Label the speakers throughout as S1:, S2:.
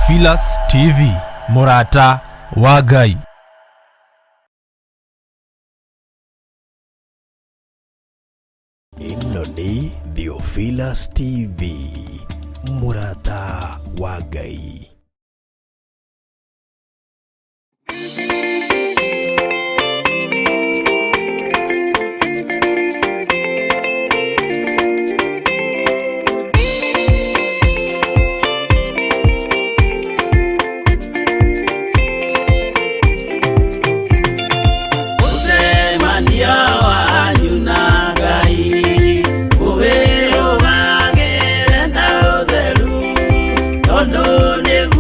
S1: Theophilus TV, Murata wa Ngai.
S2: Ino ni Theophilus TV, Murata wa Ngai.
S3: Don't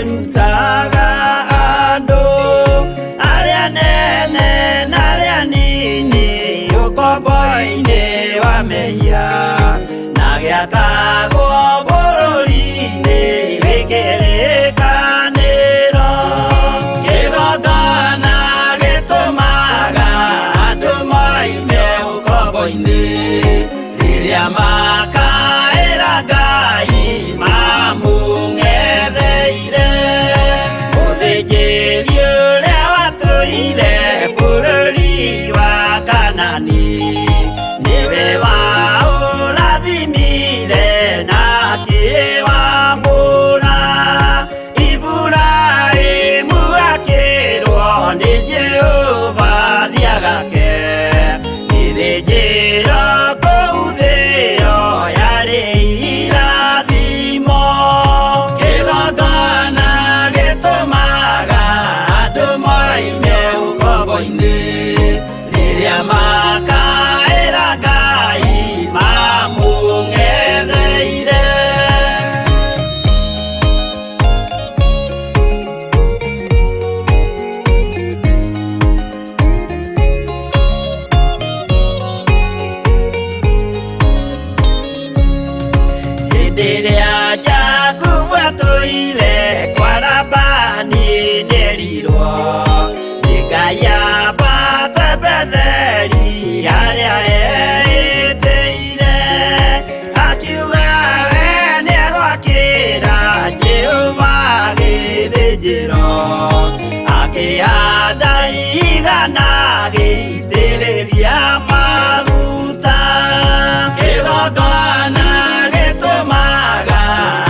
S3: rutaga andũ arĩa nene na arĩa nini ũkombo-inĩ wa mehia na gĩakagwo bũrũri-inĩ wĩkĩrĩkanĩro. Kĩgongona gĩtũmaga andũ moime ũkombo-inĩ rĩrĩa makaĩra Ngai mamũng'etheire. Mũthĩnjĩri ũrĩa watũire bũrũri wa Kanani nĩwe waũrathimire na akĩwamũra. Iburahĩmu akĩrwo nĩ Jehova thiagake gĩthĩnjĩro kũu thĩ ĩyo yarĩ irathimo. Kĩgongona gĩtũmaga andũ moime ũkombo-inĩ rĩrĩa makaĩra Ngai mamũng'etheire. Hĩndĩ ĩrĩa Jakubu atũire kwa Labani nĩerirwo nĩ Ngai ambate Betheli harĩa eĩtĩire, akiuga we nĩegwakĩra Jehova gĩthĩnjĩro, akĩhanda igana gĩitĩrĩria maguta. Kĩgongona gĩtũmaga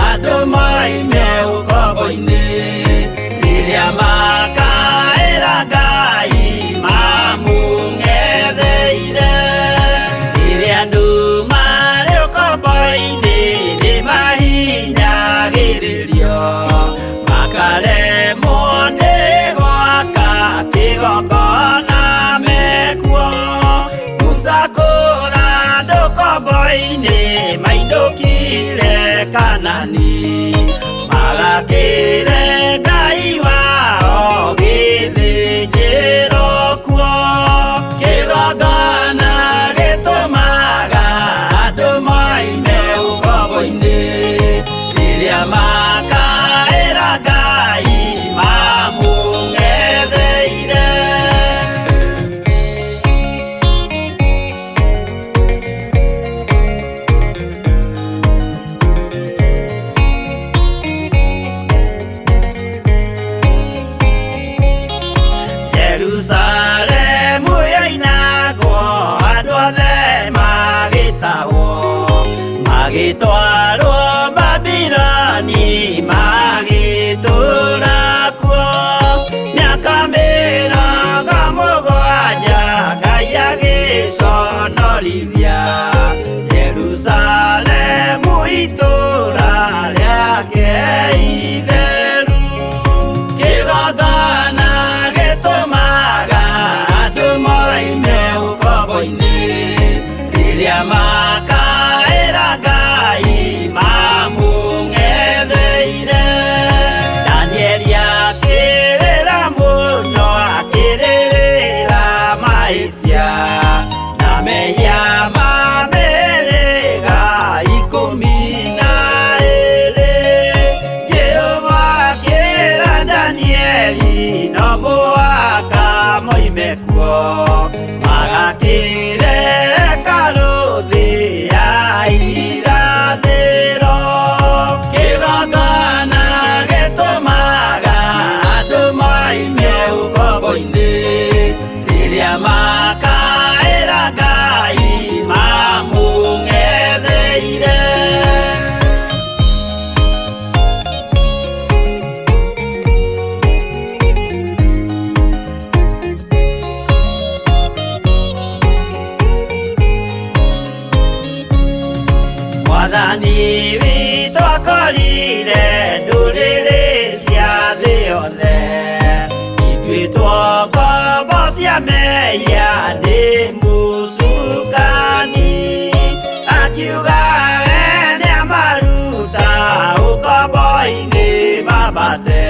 S3: andũ moime ũkombo-inĩ rĩrĩa makaĩra Ngai mamũng'etheire. Rĩrĩa andũ marĩ ũkombo-inĩ nĩmahinyagĩrĩrio makaremwo nĩ gwaka kĩgongona mekuo. Musa kũra andũ ũkombo-inĩ mainũkire Kanani magakĩre Ngai wao gĩthĩnjĩro kuo. Kĩgongona gĩtũmaga andũ moime ũkombo-inĩ rĩrĩa makaĩra Ngai mamũng'etheire. Jerusalemu yainagwo andũ othe magĩtahwo magĩtwarwo Babuloni magĩtũũra kuo. Mĩaka mĩrongo mũgwanja Ngai agĩconorithia Jerusalemu itũũra rĩake itheru. Kĩgongona gĩtũmaga andũ moime ũkombo-inĩ rĩrĩa makaĩra Ngai mamũng'etheire. Danieli akĩrĩra mũno akĩrĩrĩra mahĩtia na mehia ma mĩhĩrĩga 12. Jehova akĩra Danieli no mũhaka moime kuo magakĩre karũthĩ ya irathĩro. Kĩgongona gĩtũmaga andũ moime ũkombo-inĩ rĩrĩa makaĩra Ngai mamũng'etheire. Mwathani witũ akorire ndũrĩrĩ cia thĩ yothe, ituĩtwo ngombo cia mehia nĩ mũcukani. Akiuga we nĩamaruta ũkombo-inĩ mambate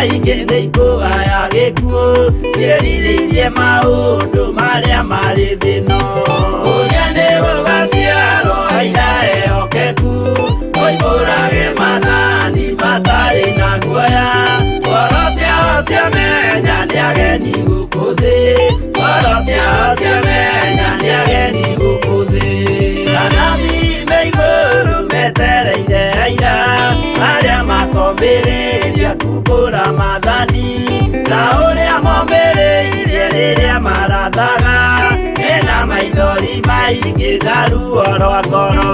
S3: maingĩ nĩikũgaya gĩkuũ ciĩrirĩirie maũndũ marĩa marĩ thĩno ũrĩa nĩ gũgaciarwo aira ehokeku oimbũrage mathani matarĩ na guoya ngoro ciao ciamenya nĩ ageni gũkũ thĩ ngoro ciao ciamenya nĩ ageni gũkũ thĩ anathi me igũrũ metereire aira arĩa makombĩrĩria kumbũra mathani na ũrĩa momĩrĩirie rĩrĩa marathaga mena maithori maingĩ na ruo rwa ngoro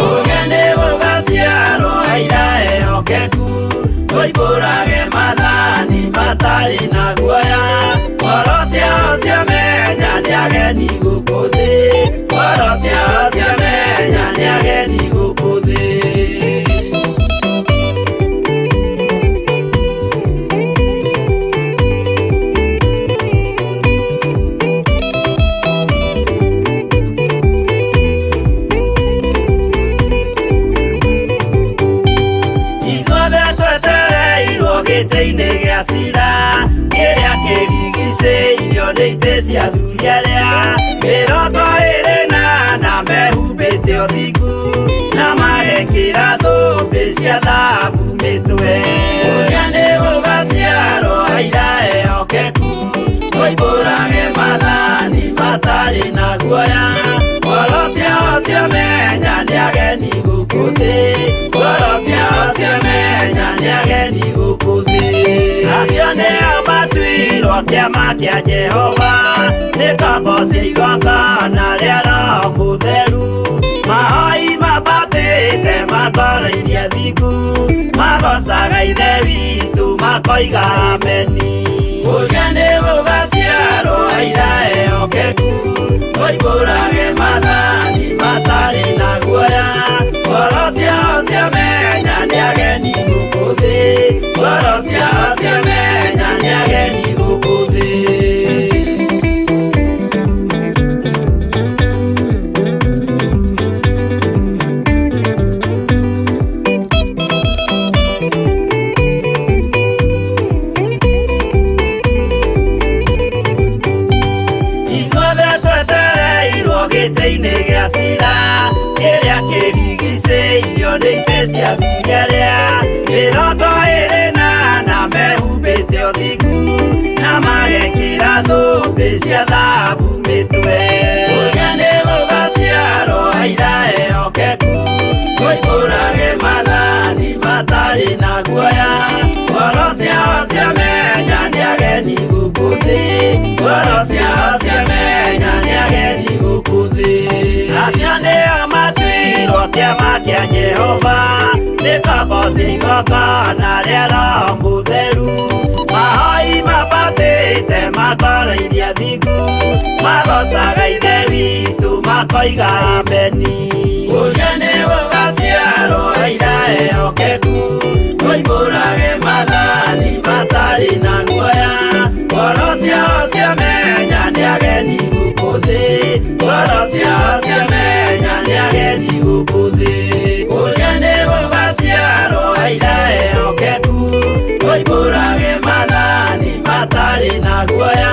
S3: ũrĩa nĩ gũgaciarwo aira ehokeku oimbũrage mathani matarĩ na guoya ngoro ciao ciamenya nĩ ageni gũkũ thĩ ngoro ciao ciamenya nĩ ageni gũkũ thĩ gĩtĩ-inĩ gĩa cira kĩrĩa kĩrigicĩirio nĩ itĩ cia athuri arĩa mĩrongo ĩrĩ na mehumbĩte ũthingu na magekĩra thũmbĩ cia thahabu mĩtwe ũrĩa nĩ gũgaciarwo aira ehokeku oimbũrage mathani matarĩ na guoya ngoro ciao ciamenya nĩ ageni gũkũ thĩ ngoro ciao ciamenya nĩ ageni gũkũ thĩ acio nĩo matuirwo kĩama kĩa Jehova nĩ ngombo cia igongona rĩa Roho Mũtheru mahoi mabatĩte makoro-irie thingu magocaga ithe witũ makoiga ameni ũrĩa nĩ gũgaciarwo aira ehokeku oimbũrage mathani matarĩ na guoya ngoro ciao ciamenya nĩ ageni gũkũ thĩ ngoro ciao ciamenya nĩ ageni gũkũ thĩ gĩtĩ-inĩ gĩa cira kĩrĩa kĩrigicĩirio nĩ itĩ cia athuri arĩa mĩrongo ĩrĩ na mehumbĩte ũthingu na magekĩra thũmbĩ cia thahabu mĩtwe ũrĩa nĩ gũgaciarwo aira ehokeku oimbũrage mathani matarĩ na guoya ngoro ciao ciamenya nĩ ageni gũkũ thĩ ngoro ciao ciamenya nĩ ageni gũkũ thĩ acio nĩo matuirwo kĩama kĩa Jehova nĩ ngombo cia igongona rĩa Roho Mũtheru mahoi mabatĩte makoro-irie thingu magocaga ithe witũ makoiga ameni ũrĩa nĩ gũgaciarwo aira ehokeku oimbũrage mathani matarĩ na guoya ngoro ciao ciamenya nĩ ageni gũkũ thĩ ngoro ciao ciamenya nĩ ageni gũkũ thĩ ũrĩa nĩ gũgaciarwo aira ehokeku oimbũrage mathani matarĩ na guoya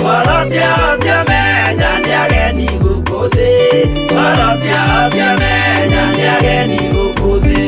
S3: ngoro ciao ciamenya nĩ ageni gũkũ thĩ ngoro ciao ciamenya nĩ ageni gũkũ thĩ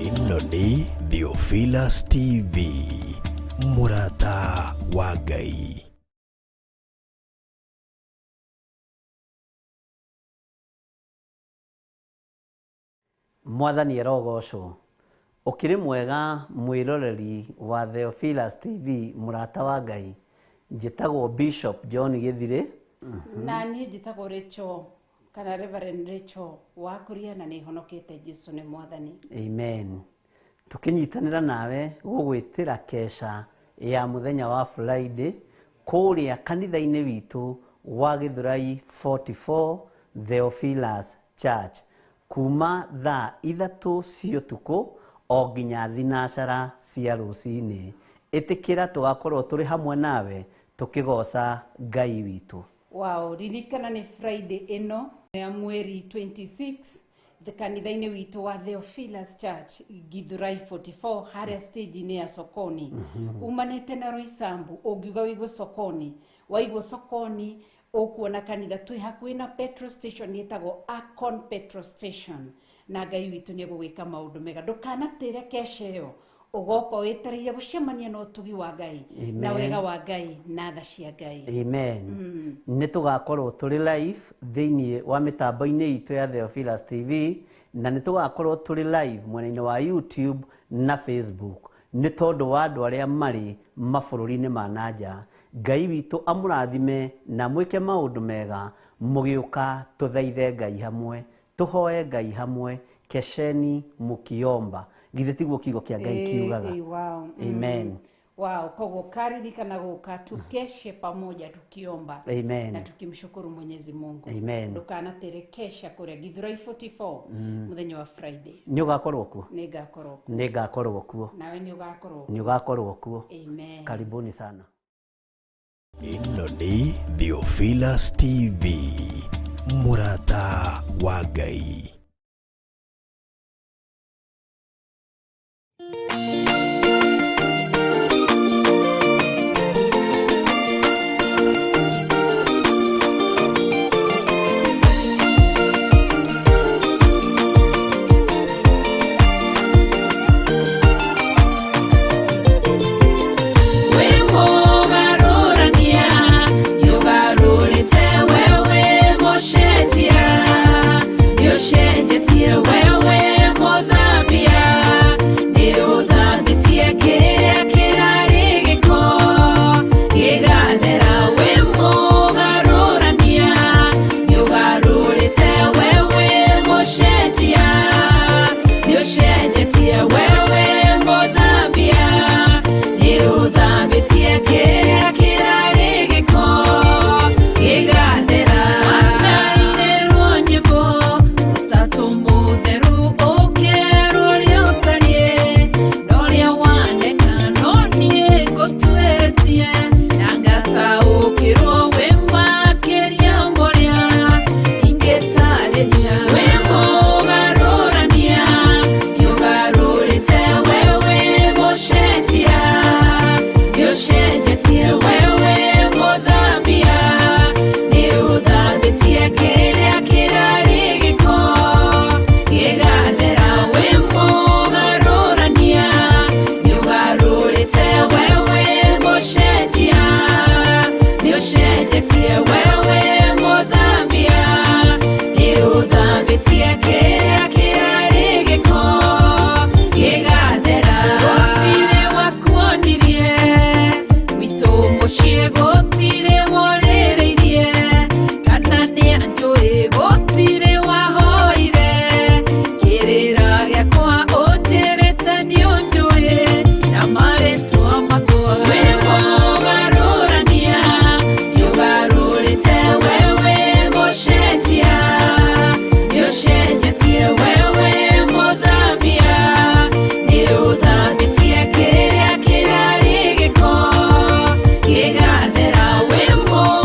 S2: ĩno nĩ Theophilus TV, mũrata wa Ngai.
S4: Mwathani erogocwo. Ukiri mwega mwiroreri wa Theophilus TV murata wa Ngai. Njitagwo Bishop John Githire.
S5: Na niĩ njĩtagwo Rachel kana Reverend Rachel wa kuria na nĩ honokete Jesu nĩ Mwathani.
S4: Amen. Tukinyitanĩra nawe gũgwĩtĩra kesha ya muthenya wa Friday kũrĩa kanitha-inĩ witũ wa Githurai 44 Theophilus Church kuma thaa 3 cia ũtukũ o nginya thinacara cia rũcinĩ. Ĩtĩkĩra tũgakorwo tũrĩ hamwe nawe tũkĩgoca Ngai witũ.
S5: Wow, ririkana nĩ Friday ĩno ya mweri 26 kanitha-inĩ witũ wa Theophilus Church Githurai 44 harĩa stage-inĩ ya Sokoni. Umanĩte na Roysambu ũngiuga wĩgwo Sokoni, waigwo Sokoni ũkuona kanitha twĩ hakuhĩ na petrol station yĩtagwo Akon petrol station. Na Ngai witũ nĩ egũgwĩka maũndũ mega. Ndũkanatĩre kesha ĩyo, ũgoka wĩtereire gũcemania na ũtugi wa Ngai na wega wa Ngai na tha cia Ngai.
S4: Amen. Nĩ tũgakorwo tũrĩ live thĩinĩ wa mĩtambo-inĩ itũ ya Theophilus TV na nĩ tũgakorwo tũrĩ live mwena-inĩ wa YouTube na Facebook. Nĩ tondũ wa andũ arĩa marĩ mabũrũri-inĩ ma nanja. Ngai witũ amũrathime na mwĩke maũndũ mega mũgĩũka tũthaithe Ngai hamwe, tũhoe Ngai hamwe, kesheni mũkiomba. Githĩ tiguo kiugo kĩa Ngai kiugaga.
S5: Wow.
S4: Amen.
S5: Wow, kogo karirikana gũka tukeshe pamoja tukiomba.
S4: Amen.
S5: Na tukimshukuru Mwenyezi Mungu.
S4: Amen.
S5: Ndũkanatere kesha kũrĩa Githurai 44 muthenya wa Friday.
S4: Nĩ ũgakorwo kuo.
S5: Nĩ ngakorwo
S4: kuo.
S5: Nawe nĩ ũgakorwo.
S4: Nĩ ũgakorwo kuo.
S5: Amen.
S4: Karibuni sana.
S2: Ĩno nĩ Theophilus TV, murata wa Ngai.
S6: Kigathera we mo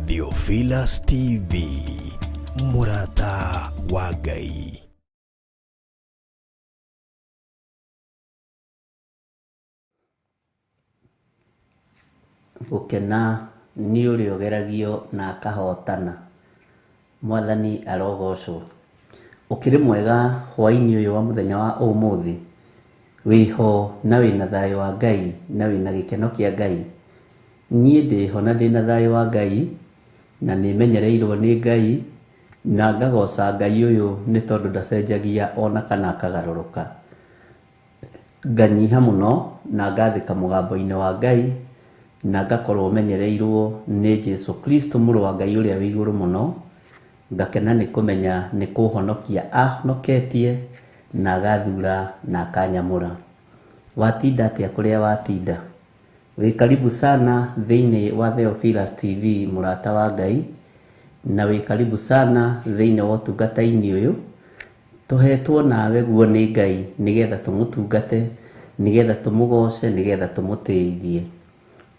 S2: Theophilus TV, Murata wa Ngai.
S4: Gukena ni uri ogeragio na akahotana. Mwathani arogocwo. Ukiri mwega hwaini uyu wa muthenya wa umuthi. Wiho na wina thayo wa Ngai na wina gikeno kia Ngai. Niĩ ndĩho na ndĩna thayũ wa Ngai na nĩ menyereirwo nĩ Ngai na ngagoca Ngai ũyũ nĩ tondũ ndacenjagia ona kana akagarũrũka. Nganyiha mũno na ngathĩka mũgambo-inĩ wa Ngai na ngakorwo menyereirwo nĩ Jesu Kristo mũrũ wa Ngai ũrĩa wĩ igũrũ mũno. Ngakena nĩ kũmenya nĩ kũhonokia ahonoketie na agathura na akanyamũra. Watinda atĩa kũrĩa watinda? Wĩ karibu sana thĩinĩ wa Theophilus TV mũrata wa Ngai, na wĩ karibu sana thĩinĩ wa ũtungata-inĩ ũyũ tũhetwo nawe guo nĩ Ngai nĩgetha tũmũtungate, nĩgetha tũmũgoce, nĩgetha tũmũtĩithie.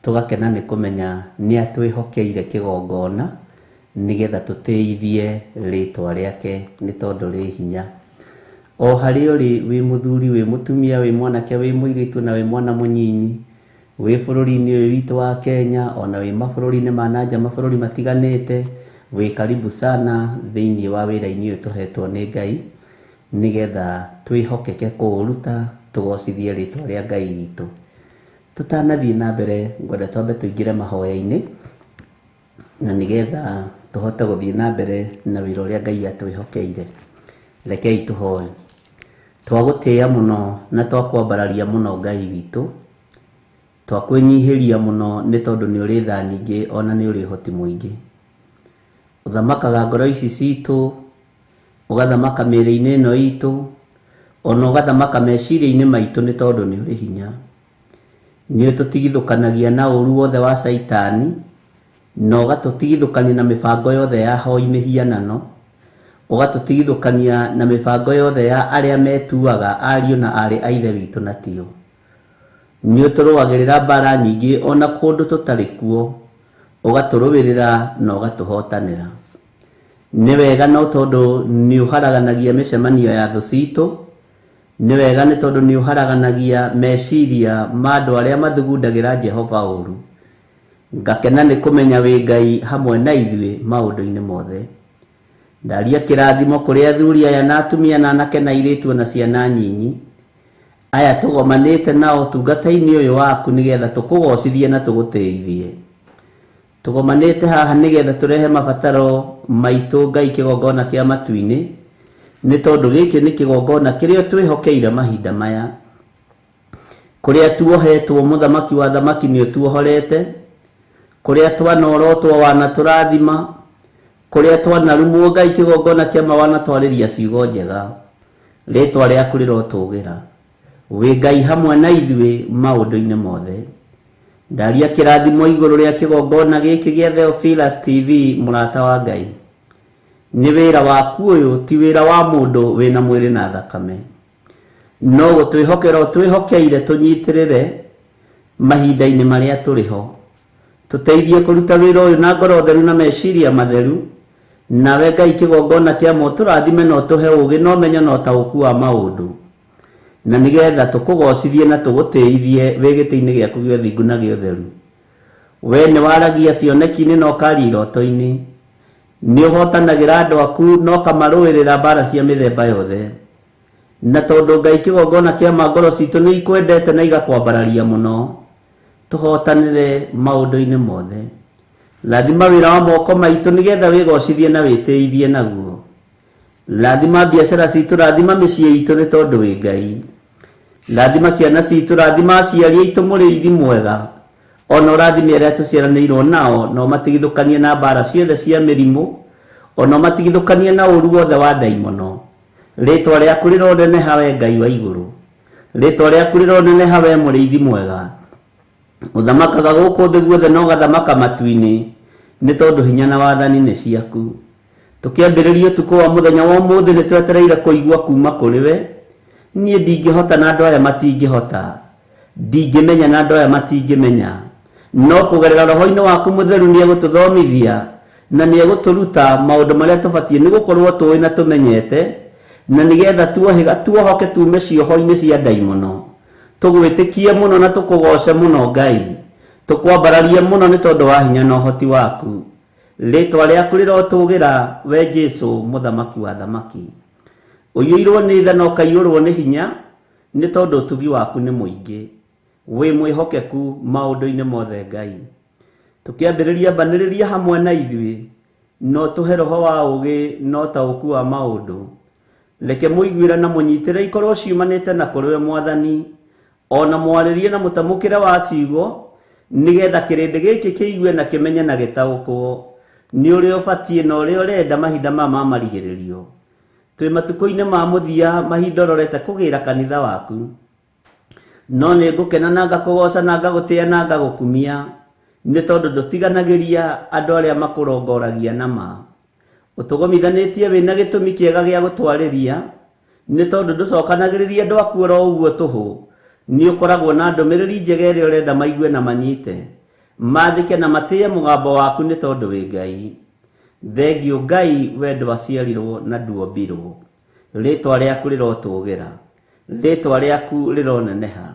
S4: Tũgakena nĩ kũmenya nĩ atwĩhokeire kĩgongona nĩgetha tũtĩithie rĩtwa rĩake nĩ tondũ rĩ hinya. O harĩ ũrĩ wĩ mũthuri, wĩ mũtumia, wĩ mwanake, wĩ mũirĩtu na wĩ mwana mũnyinyi, wĩ bũrũri-inĩ ũyũ witũ wa Kenya, ona wĩ mabũrũri-inĩ ma nanja, mabũrũri matiganĩte, wĩ karibu sana thĩinĩ wa wĩra-inĩ ũyũ tũhetwo nĩ Ngai nĩgetha twĩhokeke kũũruta, tũgocithie rĩtwa rĩa Ngai witũ. Tũtanathiĩ na mbere, ngwenda twambe tũingĩre mahoya-inĩ na nĩgetha tũhote gũthiĩ na mbere na wĩra ũrĩa Ngai atwĩhokeire. Rekei tũhoe. Twagũtĩĩa mũno na twakwambararia mũno Ngai witũ, twakwĩnyihĩria mũno nĩ tondũ nĩ ũrĩ tha nyingĩ ona nĩ ũrĩ ũhoti mũingĩ. Ũthamakaga ngoro ici citũ, ũgathamaka mĩĩrĩ-inĩ ĩno itũ, ona ũgathamaka meciria-inĩ maitũ nĩ tondũ nĩ ũrĩ hinya. Nĩ ũtũtigithũkanagia na ũru wothe wa Saitani na ũgatũtigithũkania na mĩbango yothe ya hoi mĩhianano, ũgatũtigithũkania na mĩbango yothe ya arĩa metuaga ariũ na arĩ a ithe witũ na tiyo. Nĩ ũtũrũagĩrĩra mbara nyingĩ ona kũndũ tũtarĩ kuo, ũgatũrũĩrĩra na ũgatũhotanĩra. Nĩ wega no tondũ nĩ ũharaganagia mĩcemanio ya thũ citũ, nĩ wega nĩ tondũ nĩ ũharaganagia meciria ma andũ arĩa mathugundagĩra Jehova ũru. Ngakena nĩ kũmenya wĩ Ngai hamwe na ithuĩ maũndũ-inĩ mothe. Ndaria kĩrathimo kũrĩ athuri aya na atumia na anake na airĩtu na ciana nyinyi aya tũgomanĩte na ũtungata-inĩ ũyũ waku nĩgetha tũkũgocithie na tũgũtĩithie. Tũgomanĩte haha nĩgetha tũrehe mabataro maitũ Ngai kĩgongona kĩa matu-inĩ, nĩ tondũ gĩkĩ nĩ kĩgongona kĩrĩa twĩhokeire mahinda maya, kũrĩa tuohetwo mũthamaki wa thamaki nĩ ũtuohorete, kũrĩa twanorotwo wana tũrathima, kũrĩa twanarumwo Ngai kĩgongona kĩa mawana twarĩria ciugo njega. Rĩtwa rĩaku rĩrotũgĩra. Wĩ Ngai hamwe na ithuĩ maũndũ-inĩ mothe. Ndaria kĩrathimo igũrũ rĩa kĩgongona gĩkĩ gĩa Theophilus TV mũrata wa Ngai. Nĩ wĩra waku ũyũ, ti wĩra wa mũndũ wĩna mwĩrĩ na thakame. No gũtwĩhokera ũtwĩhokeire tũnyitĩrĩre mahinda-inĩ marĩa tũrĩ ho. Tũteithie kũruta wĩra ũyũ na ngoro theru na meciria matheru. Nawe Ngai kĩgongona kĩa mo tũrathime na ũtũhe ũũgĩ na ũmenyo na ũtaũku wa maũndũ. Na nĩgetha tũkũgocithie na tũgũtĩithie wĩ gĩtĩ-inĩ gĩaku gĩa ũthingu na gĩa ũtheru. We nĩ waragia cioneki-inĩ na ũkaria iroto-inĩ. Nĩ ũhotanagĩra andũ aku na ũkamarũĩrĩra mbara cia mĩthemba yothe. Na tondũ Ngai kĩgongona kĩa ngoro citũ nĩ ikwendete na igakwambararia mũno, tũhotanĩre maũndũ-inĩ mothe. Rathima wĩra wa moko maitũ nĩgetha wĩgocithie na wĩtĩithie naguo. Rathima biacara citũ, rathima mĩciĩ itũ nĩ tondũ wĩ Ngai. Rathima ciana citũ, rathima aciari aitũ mũrĩithi mwega. Ona ũrathime arĩa tũciaranĩirwo nao na ũmatigithũkanie na mbara ciothe cia mĩrimũ, ona ũmatigithũkanie na ũru wothe wa ndaimono. Rĩtwa rĩaku rĩroneneha we Ngai wa igũrũ. Rĩtwa rĩaku rĩroneneha we mũrĩithi mwega. Ũthamakaga gũkũ thĩ guothe na ũgathamaka matu-inĩ nĩ tondũ hinya na wathani nĩ ciaku. Tũkĩambĩrĩria ũtukũ wa mũthenya wa ũmũthĩ nĩ twetereire kũigua kuma kũrĩ we. Niĩ ndingĩhota na andũ aya matingĩhota, ndingĩmenya na andũ aya matingĩmenya, no kũgerera roho-inĩ waku mũtheru nĩ egũtũthomithia na nĩ egũtũruta maũndũ marĩa tũbatiĩ nĩ gũkorwo tũĩ na tũmenyete, na nĩgetha tuohoke tume cioho-inĩ cia ndaimono. Tũgwĩtĩkie mũno na tũkũgoce mũno Ngai, tũkwambararie mũno nĩ tondũ wa hinya na ũhoti waku. Rĩtwa rĩaku rĩrotũgĩra we Jesu mũthamaki wa thamaki. Ũiyũirwo nĩ tha na ũkaiyũrwo nĩ hinya nĩ tondũ ũtugi waku nĩ mũingĩ. Wĩ mwĩhokeku maũndũ-inĩ mothe Ngai. Tũkĩambĩrĩria mbanĩrĩria hamwe na ithuĩ no tuhe roho wa ũgĩ no taũku wa maũndũ. Reke mũiguĩra na mũnyitĩre ikorwo ciumanĩte na kũrĩwe Mwathani, ona mwarĩrie na mũtamũkĩre wa ciugo, nĩgetha kĩrĩndĩ gĩkĩ kĩigue na kĩmenye na gĩtaũkwo nĩ ũrĩa ũbatiĩ na ũrĩa ũrenda mahinda ma marigĩrĩrio. Twĩ matukũ-inĩ ma mũthia, mahinda ũrorete kũgĩra kanitha waku, no nĩ ngũkena na ngakũgoca na ngagũtĩĩa na ngagũkumia, nĩ tondũ ndũtiganagĩria andũ arĩa makũrongoragia na ma. Ũtũgomithanĩtie wĩna gĩtũmi kĩega gĩa gũtwarĩria, nĩ tondũ ndũcokanagĩrĩria andũ aku oro ũguo tũhũ. Nĩ ũkoragwo na ndũmĩrĩri njega ĩrĩa ũrenda maigue na manyite, mathĩke na matĩye mũgambo waku nĩ tondũ wĩ Ngai. Thengiũ Ngai, we ndwaciarirwo na nduombirwo. Rĩtwa rĩaku rĩrotũgĩra, rĩtwa rĩaku rĩroneneha.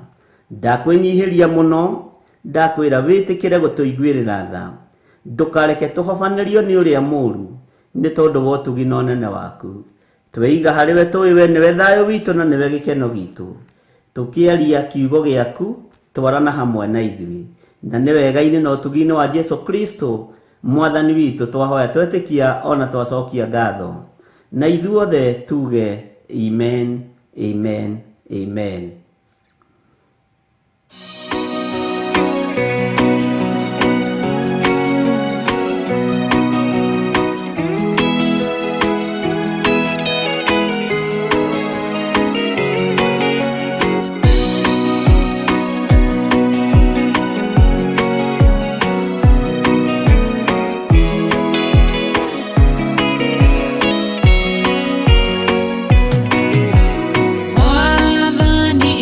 S4: Ndakwĩnyihĩria mũno, ndakwĩra wĩtĩkĩre gũtũiguĩrĩra tha. Ndũkareke tũhobanĩrio nĩ ũrĩa mũũru, nĩ tondũ wa ũtugi na ũnene waku. Tweiga harĩwe tũĩ we nĩwe thayũ witũ na nĩwe gĩkeno gitũ. Tũkĩaria kiugo gĩaku, twarana hamwe na ithuĩ. Na nĩ wega-inĩ na ũtugi-inĩ wa Jesu Kristo Mwathani witũ twahoya twetĩkia ona twacokia ngatho. Na ithuothe tuge amen, amen, amen.
S6: Mwathani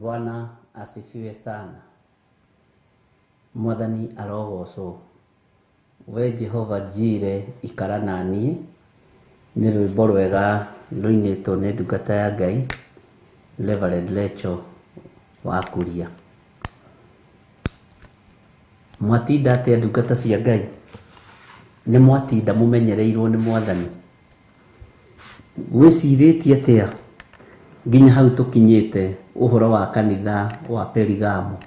S4: Bwana asifiwe sana. Mwathani arogocwo. We Jehova Jire ikara nani. Nĩ rwĩmbo rwega rũinĩtwo nĩ ndungata ya Ngai Reverend Rachel wa Kuria. Mwatinda atĩa ndungata cia Ngai? Nĩ mwatinda mũmenyereirwo nĩ Mwathani? Gwĩcirĩtie atĩa nginya hau tũkinyĩte ũhoro wa kanitha wa Perigamo?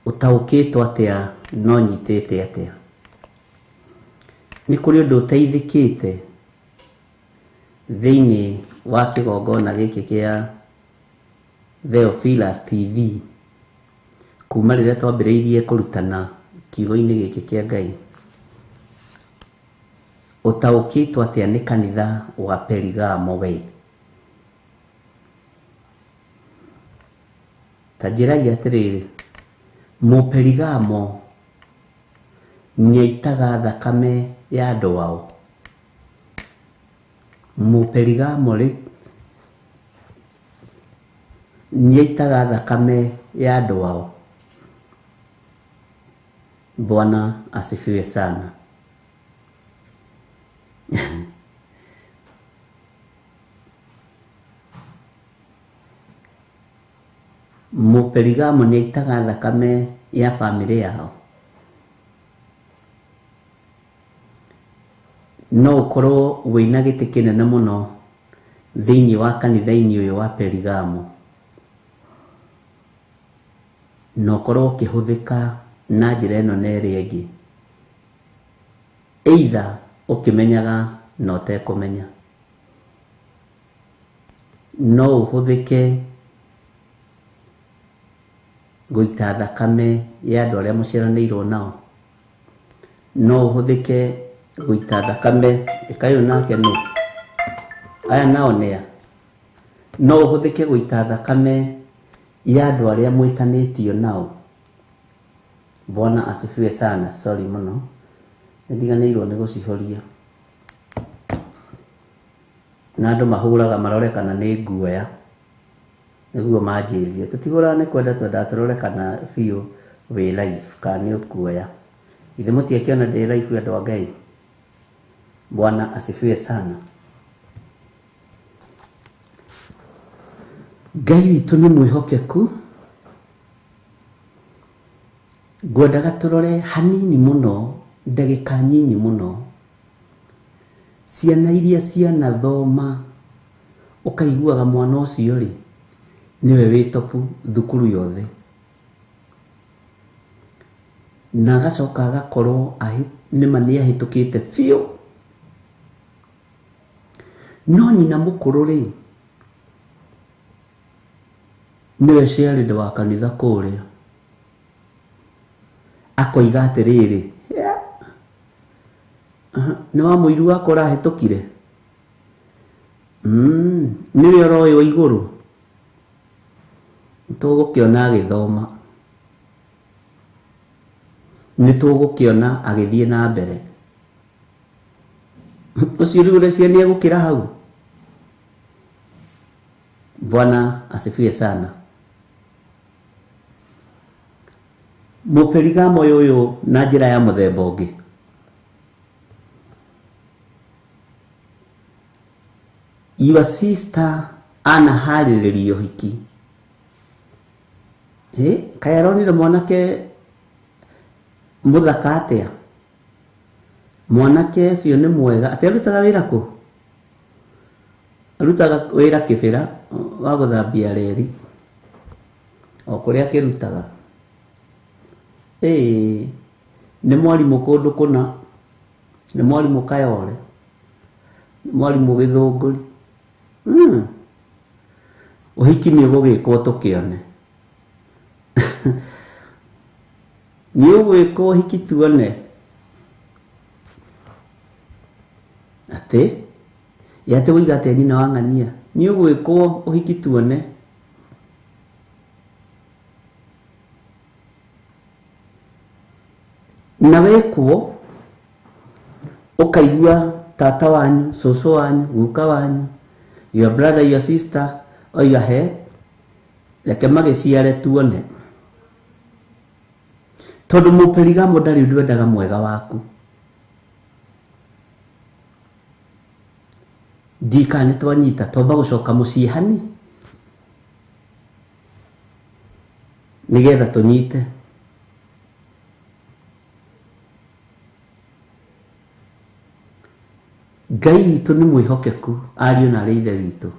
S4: Ũtaũkĩtwo atĩa no nyitĩte atĩa? Nĩ kũrĩ ũndũ ũteithĩkĩte thĩinĩ wa kĩgongona gĩkĩ kĩa Theophilus TV kuma rĩrĩa twambĩrĩirie kũrutana kiugo-inĩ gĩkĩ kĩa Ngai? Ũtaũkĩtwo atĩa nĩ kanitha wa Perigamo we? Ta njĩrai atĩrĩrĩ, Mũperigamo nĩaitaga thakame ya andũ ao. Mũperigamo rĩ nĩaitaga thakame ya andũ ao. Bwana asifiwe sana. Mũperigamo nĩaitaga thakame ya bamĩrĩ yao. No ũkorwo wĩna gĩtĩ kĩnene mũno thĩinĩ wa kanitha-inĩ ũyũ wa Perigamo, no ũkorwo ũkĩhũthĩka na njĩra ĩno na ĩrĩa ĩngĩ, either ũkĩmenyaga na ũtekũmenya. No ũhũthĩke gũita thakame ya andũ arĩa mũciaranĩirwo nao. No ũhũthĩke gũita thakame ĩkayũ nake nũ aya nao nĩa. No ũhũthĩke gũita thakame ya andũ arĩa mwĩtanĩtio nao. Bwana asifiwe sana. Sorry mũno, nĩndiganĩirwo nĩ gũcihoria. Na andũ mahũraga marore kana nĩ nguoya nĩguo manjĩrie. Tũtigũraga nĩ kwenda twendaga tũrore kana biũ wĩ live kana nĩ ũkuoya. Ithe mũtiakĩona ndĩ live andũ a Ngai? Bwana asifiwe sana. Ngai witũ nĩ mwĩhokeku. Ngwendaga tũrore hanini mũno, ndagĩka nyinyi mũno, ciana iria cianathoma ũkaiguaga mwana ũcio rĩ niwe wĩ topu thukuru yothe, na agacoka agakorwo nĩma nĩahĩtũkĩte biũ. No nyina mũkũrũ rĩ niwe ciarĩndĩ wa kanitha kũrĩa, akoiga atĩrĩrĩ, nĩ wa mũiru wakwa ũrahĩtũkire? Nĩwe ũroĩ wa igũrũ? Nĩtũgũkĩona agĩthoma, nĩtũgũkĩona agĩthiĩ na mbere. Ũcio rĩu ũreciria nĩegũkĩra hau? Bwana asifiwe sana. Mũperigamo ũyũ na njĩra ya mũthemba ũngĩ, your sister anaharĩrĩria ũhiki. Kaĩ aronire mwanake mũthaka atĩa? Mwanake ũcio nĩ mwega atĩ arutaga wĩra kũ? Arutaga wĩra Kĩbĩra wa gũthambia reri, o kũrĩa akĩrutaga. Nĩ mwarimũ kũndũ kũna, nĩ mwarimũ Kayole, nĩ mwarimũ Gĩthũngũri. Ũhiki nĩ ũgũgĩkwo tũkĩone. Nĩ ũgwĩkwo ũhiki tuone. Atĩ yate ũiga atĩ nyina wa ng'ania, nĩ ũgwĩkwo ũhiki tuone. Na wekwo ũkaigua tata wanyu, cũcũ wanyu, guka wanyu, your brother, your sister oiga he reke magĩciare tuone, tondũ mũperigamo ndarĩ ndwendaga mwega waku. Ndika nĩ twanyita twamba gũcoka mũciĩ hani nĩgetha tũnyite. Ngai witũ nĩ mwĩhokeku, ariũ na arĩ ithe witũ.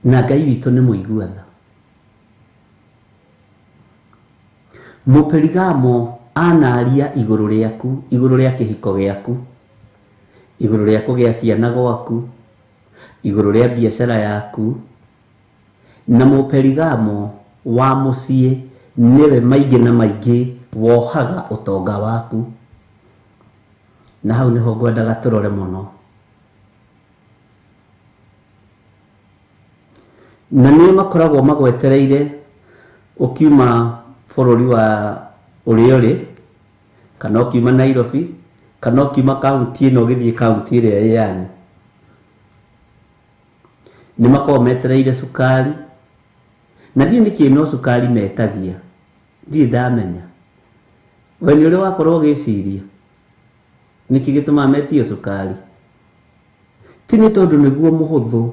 S4: Na Ngai witũ nĩ mũiguatha. Mũperigamo anaria igũrũ rĩaku, igũrũ rĩa kĩhiko gĩaku, igũrũ rĩa kũgĩa ciana gwaku, igũrũ rĩa biacara yaku, na mũperigamo wa mũciĩ niwe maingĩ na maingĩ wohaga ũtonga waku. Na hau nĩho ngwendaga tũrore mũno. Na nĩ makoragwo magwetereire ũkiuma bũrũri wa ũrĩa ũrĩ, kana ũkiuma Nairobi, kana ũkiuma kaunti ĩno ũgĩthiĩ kaunti ĩrĩa ĩ yanyu. Nĩ makoragwo metereire cukari, na ndiũ nĩkĩ no cukari metagia, ndiũ ndamenya. We nĩ ũrĩ wakorwo ũgĩciria nĩkĩ gĩtũmaga metie cukari? Ti nĩ tondũ nĩguo mũhũthũ,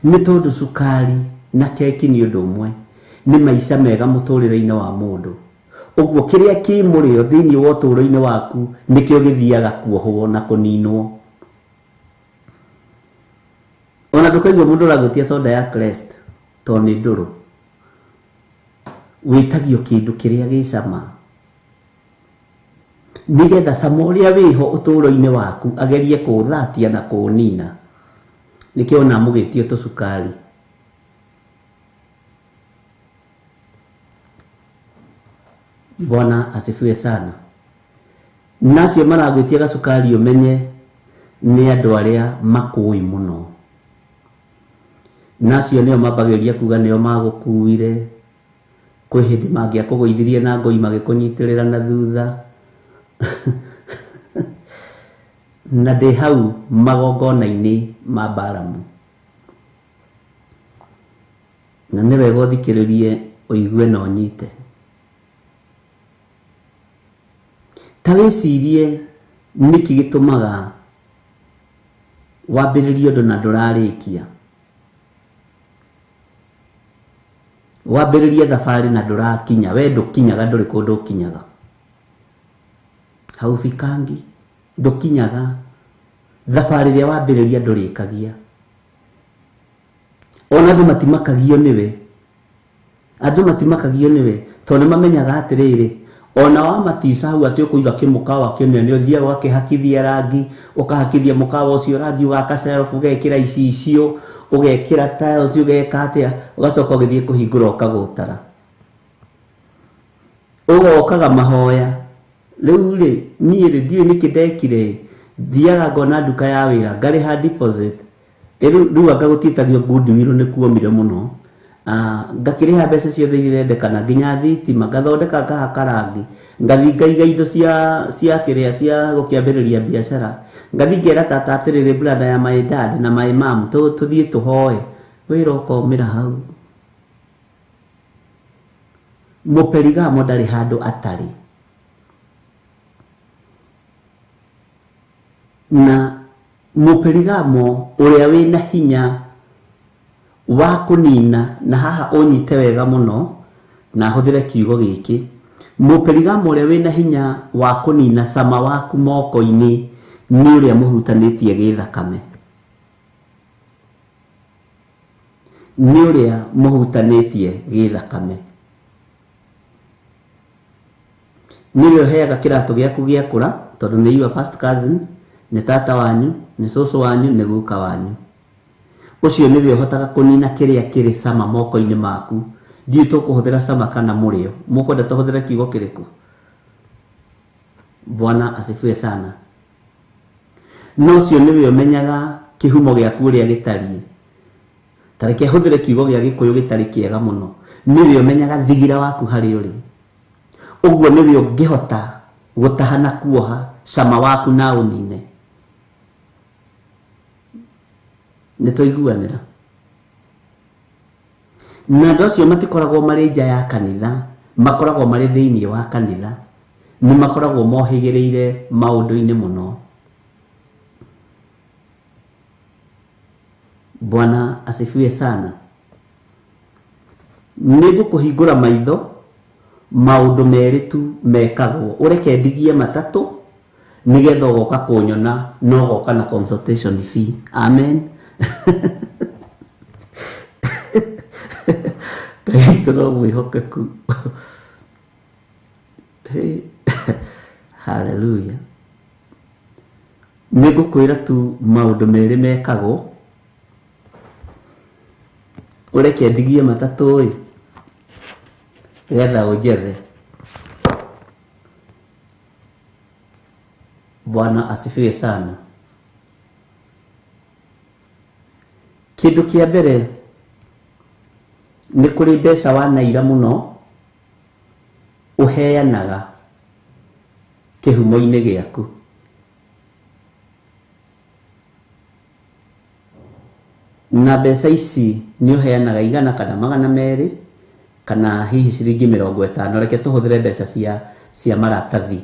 S4: nĩ tondũ cukari na keki nĩ ũndũ ũmwe, nĩ maica mega mũtũrĩre-inĩ wa mũndũ. Ũguo kĩrĩa kĩ mũrĩo thĩinĩ wa ũtũũro-inĩ waku nĩkĩo gĩthiaga kuohwo na kũninwo. Ona ndũkaigua mũndũ ũragũtia soda ya Crest tondũ nĩ ndũrũ. Wĩtagio kĩndũ kĩrĩa gĩ cama, nĩgetha cama ũrĩa wĩho ũtũũro-inĩ waku agerie kũũthatia na kũũnina. Nĩkĩo ona mũgĩtio tũcukari. Bwana asifiwe sana. Nacio maragwĩtia gacukari ũmenye nĩ andũ arĩa makũĩ mũno. Nacio nĩo mambagĩrĩria kuga nĩo magũkuire, kwĩ hĩndĩ mangĩakũgũithirie na ngũi magĩkũnyitĩrĩra na thutha. Na ndĩ hau magongona-inĩ ma Balamu. Na nĩ wega ũthikĩrĩrie ũigue na ũnyite. Ta wĩcirie nĩkĩ gĩtũmaga wambĩrĩrie ũndũ na ndũrarĩkia, wambĩrĩrie thabarĩ na ndũrakinya, we ndũkinyaga, ndũrĩ kũndũ ũkinyaga. Haufikangi ndũkinyaga, thabarĩ ĩrĩa wambĩrĩria ndũrĩkagia. Ona andũ matimakagio nĩwe, andũ matimakagio nĩwe, tondũ nĩ mamenyaga atĩrĩrĩ, ona wa matisa hau atĩ ũkũiga kĩmũkawa kĩnene, ũthiaga ũgakĩhakithia rangi, ũkahakithia mũkawa ũcio rangi, ũgaka shelf, ũgekĩra icicio, ũgekĩra tiles, ũgeka atĩa, ũgacoka ũgĩthiĩ kũhingũra ũkagũtara. Ũgokaga mahoya. Rĩu rĩ, niĩ rĩ ndiũĩ nĩkĩ ndekire, thiaga ngona nduka ya wĩra, ngarĩha deposit. Rĩu anga gũtiĩtagio goodwill nĩ kuomire mũno. Ngakĩrĩha mbeca ciothe irendekana, nginya thitima, ngathondeka ngahaka rangi, ngathi ngaiga indo cia kĩrĩa cia gũkĩambĩrĩria biacara. Ngathi ngera tata atĩrĩrĩ, brother ya my dad na my mom, tũthiĩ tũhoe. Wĩra ũkaumĩra hau. Mũperigamo ndarĩ handũ atarĩ. Na mũperigamo ũrĩa wĩna hinya wa kũnina, na haha ũnyite wega mũno na hũthĩre kiugo gĩkĩ, mũperigamo ũrĩa wĩna hinya wa kũnina cama waku moko-inĩ nĩ ũrĩa mũhutanĩtie gĩthakame. Nĩ ũrĩa mũhutanĩtie gĩthakame. Nĩwe ũheaga kĩratũ gĩaku gĩakũra, tondũ nĩ your first cousin, nĩ tata wanyu, nĩ cũcũ wanyu, nĩ guka wanyu. Ũcio nĩwe ũhotaga kũnina kĩrĩa kĩrĩ cama moko-inĩ maku. Ndiũĩ tũkũhũthĩra cama kana mũrĩo. Mũkwenda tũhũthĩre kiugo kĩrĩkũ? Bwana asifiwe sana. No ũcio nĩwe ũmenyaga kĩhumo gĩaku ũrĩa gĩtariĩ. Tareke hũthĩre kiugo gĩa Gĩkũyũ gĩtarĩ kĩega mũno. Nĩwe ũmenyaga thigira waku harĩ ũrĩ. Ũguo nĩwe ũngĩhota gũtaha na kuoha cama waku na ũnine. nĩ tũiguanĩra. Na andũ acio matikoragwo marĩ nja ya kanitha, makoragwo marĩ thĩinĩ wa kanitha, nĩ makoragwo mohĩgĩrĩire maũndũ-inĩ mũno. Bwana asifiwe sana. Nĩ ngũkũhingũra maitho maũndũ merĩ tu mekagwo. Ũreke ndigie matatũ nĩgetha ũgoka kũnyona no ũgoka na consultation fee. Amen. Petro mwĩhokeku. Hallelujah. Nĩ ngũkwĩra tu maũndũ merĩ mekagwo. Ũreke ndigie matatũ nĩgetha ũnjethe. Bwana asifiwe sana. Kĩndũ kĩa mbere nĩ kũrĩ mbeca wanaira mũno ũheanaga kĩhumo-inĩ gĩaku. Na mbeca ici nĩ ũheanaga 100 kana 200 kana hihi ciringi 50. Reke tũhũthĩre mbeca cia maratathi.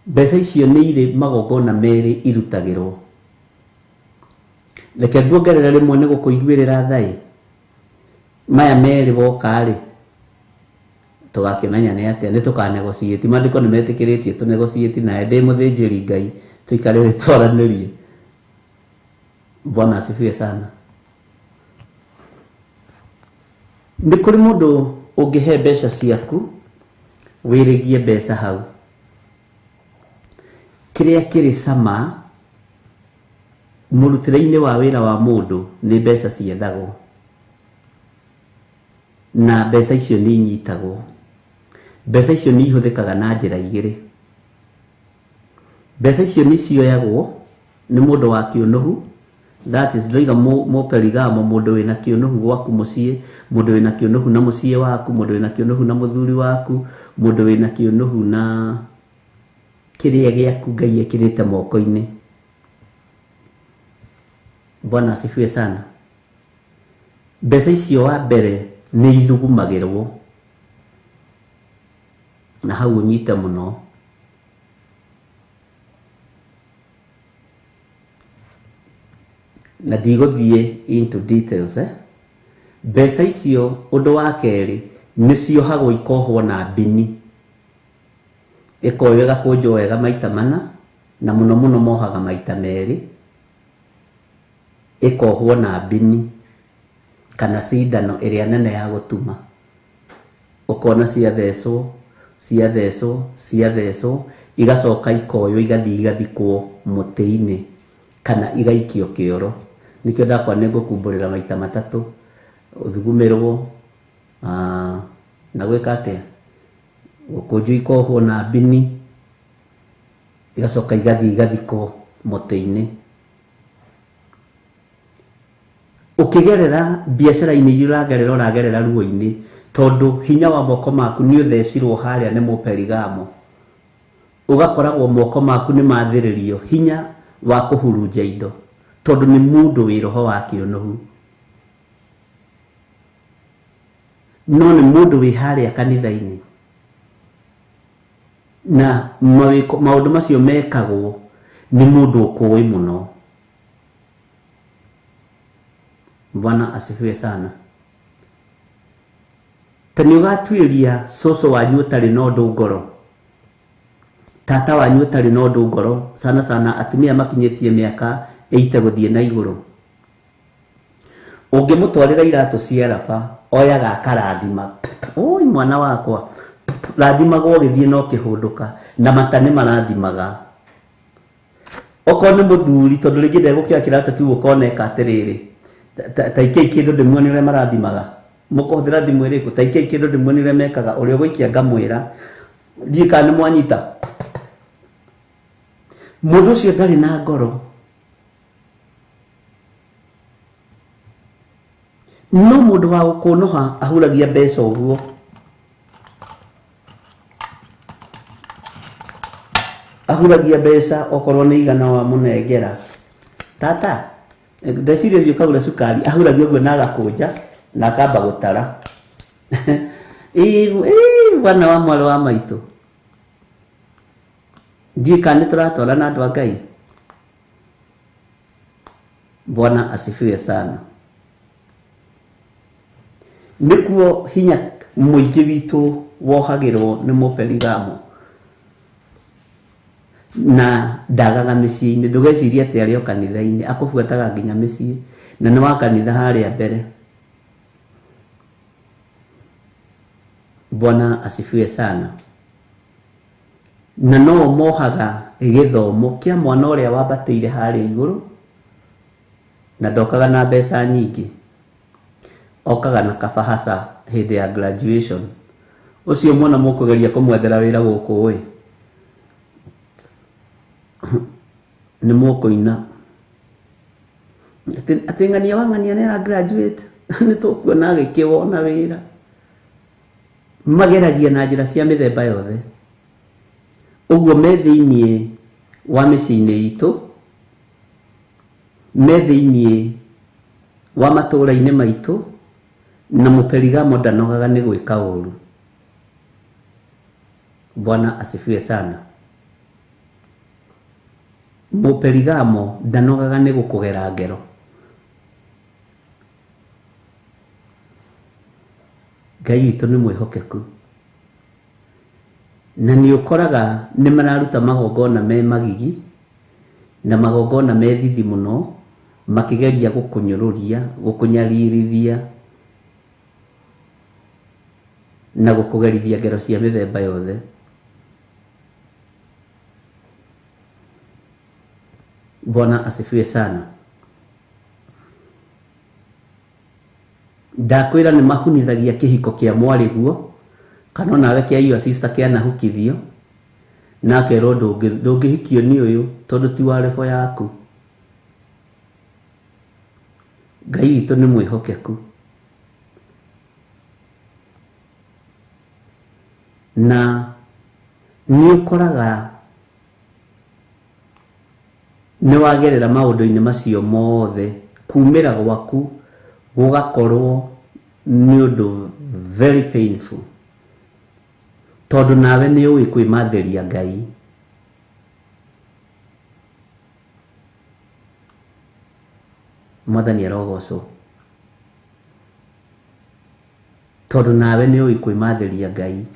S4: Mbeca icio nĩ irĩ magongona merĩ irutagĩrwo. Reke nguongerere rĩmwe nĩ gũkũiguĩrĩra thaĩ. Maya merĩ boka-rĩ tũgakĩmenya nĩ atĩa, nĩ tũkanegotiate. Maandĩko nĩ metĩkĩrĩtie tũnegotiate naye ndĩ mũthĩnjĩri Ngai tũikarĩre twaranĩrie. Bwana asifiwe sana. Nĩ kũrĩ mũndũ ũngĩhe mbeca ciaku wĩrĩgie mbeca hau. Kĩrĩa kĩrĩ cama mũrutĩre-inĩ wa wĩra wa mũndũ nĩ mbeca ciethagwo, na mbeca icio nĩ inyitagwo. Mbeca icio nĩ ihũthĩkaga na njĩra igĩrĩ. Mbeca icio nĩ cioyagwo nĩ mũndũ wa kĩũnũhu, that is ndoiga mũperigamo, mũndũ wĩna kĩũnũhu gwaku mũciĩ, mũndũ wĩna kĩũnũhu na mũciĩ waku, mũndũ wĩna kĩũnũhu na mũthuri waku, mũndũ wĩna kĩũnũhu na kĩrĩa gĩaku Ngai ekĩrĩte moko-inĩ. Bwana asifiwe sana. Mbeca icio wa mbere nĩ ithugumagĩrwo na hau ũnyite mũno. Na ndigũthiĩ into details. Mbeca icio ũndũ wa kerĩ nĩ ciohagwo ikohwo na mbini. Ĩkoywo ĩgakũnjwo wega maita mana, na mũno mũno mohaga maita merĩ. Ĩkohwo na mbini kana cindano ĩrĩa nene ya gũtuma. Ũkona ciathecwo igacoka ikoywo igathiĩ igathikwo mũtĩ-inĩ kana igaikio kĩoro. Nĩkĩo ndakwa nĩ ngũkumbũrĩra maita matatũ. Ũthugumĩrwo na gwĩka atĩa, gũkũnjwo ikohwo na mbini igacoka igathiĩ igathikwo mũtĩ-inĩ. Ũkĩgerera biacara-inĩ iria ũragerera ruo-inĩ, tondũ hinya wa moko maku nĩ ũthecirwo harĩa nĩ mũperigamo, ũgakoragwo moko maku nĩ mathĩrĩrio hinya wa kũhurunja indo, tondũ nĩ mũndũ wĩ roho wa kĩũnũhu. No nĩ mũndũ wĩ harĩa kanitha-inĩ, na maũndũ macio mekagwo nĩ mũndũ ũkũĩ mũno. Bwana asifiwe sana. Tani ũgatuĩria cũcũ wanyu ũtarĩ na ũndũ ngoro, tata wanyu ũtarĩ na ũndũ ngoro, sana atumia makinyĩtie mĩaka 80 gũthiĩ na igũrũ. Ũngĩmũtwarĩra iratũ cia raba, oyaga akarathima. Oi mwana wakwa, rathimagwo ũgĩthiĩ no kĩhũndũka, na mata nĩ marathimaga. Okorwo nĩ mũthuri, tondũ rĩngĩ ndegũkĩoya kĩratũ kĩu ũkoneka atĩrĩrĩ, ta ikei kĩndũ ndĩmuone ũrĩa marathimaga. Mũkũhũthĩra thimũ ĩrĩkũ? Ta ikei kĩndũ ndĩmuone ũrĩa mekaga. Ũrĩa ũgũikia ngamwĩra, ndiĩ kana nĩ mwanyita. Mũndũ ũcio ndarĩ na ngoro. No mũndũ wa gũkũnũha ahuragia mbeca ũguo. Ahuragia mbeca okorwo nĩ igana wa mũnengera. tata ndeciria thiĩ ũkagũra cukari ahuragia ũguo na agakũnja na akamba gũtara bwana wa mwarĩ wa maitũ ndiĩ kana nĩ tũratwara na andũ a Ngai. Bwana asifiwe sana. Nĩkuo hinya mũingĩ witũ wohagĩrwo nĩ mũperigamo na ndagaga mĩciĩ-inĩ. Ndũgecirie atĩ arĩ o kanitha-inĩ, akũbuataga nginya mĩciĩ na nĩ wa kanitha harĩa mbere. Bwana asifiwe sana. Na no mohaga gĩthomo kĩa mwana ũrĩa wambatĩire harĩa igũrũ na ndokaga na mbeca nyingĩ, okaga na kabahasha hĩndĩ ya graduation. Ũcio mwana mũkũgeria kũmwethera wĩra gũkũ we nĩ mũkũina atĩ ng'ania wa ng'ania nĩara graduate nĩ tũkuona agĩkĩwona wĩra. Mageragia na njĩra cia mĩthemba yothe. Ũguo me thĩiniĩ wa mĩciĩ-inĩ itũ, me thĩiniĩ wa matũũra-inĩ maitũ, na mũperigamo ndanogaga nĩ gwĩka ũũru. Bwana asifiwe sana. Mũperigamo ndanogaga nĩ gũkũgera ngero. Ngai witũ nĩ mwĩhokeku na nĩ ũkoraga nĩ mararuta magongona me magigi na magongona me thithi mũno, makĩgeria gũkũnyũrũria, gũkũnyaririthia na gũkũgerithia ngero cia mĩthemba yothe. Bwana asifiwe sana. Ndakwĩra nĩ mahunithagia kĩhiko kĩa mwarĩguo kana nawe kĩa your sister kĩanahukithio na akerwo ndũngĩhikio nĩ ũyũ tondũ ti wa level yaku. Ngai witũ nĩ mwĩhokeku na nĩ ũkoraga nĩ wagerera maũndũ-inĩ macio mothe, kumĩra gwaku gũgakorwo nĩ ũndũ very painful tondũ nawe nĩ ũĩ kwĩmathĩria Ngai. Mwathani arogocwo. Tondũ nawe nĩ ũĩ kwĩmathĩria Ngai.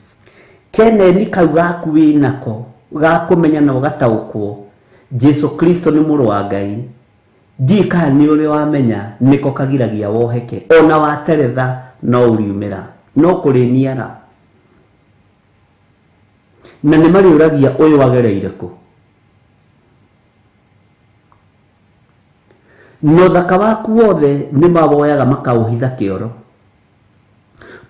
S4: Keneni kau gaku wĩnako gakũmenya na ũgataũkwo Jesu Kristo nĩ mũrũ wa Ngai. Ndiĩ kana nĩ ũrĩ wamenya nĩko kagiragia woheke, ona wateretha no ũriumĩra, no kũrĩniara. Na nĩ marĩũragia ũyũ wagereire kũ. Na ũthaka waku wothe nĩ mawoyaga makaũhitha kĩoro.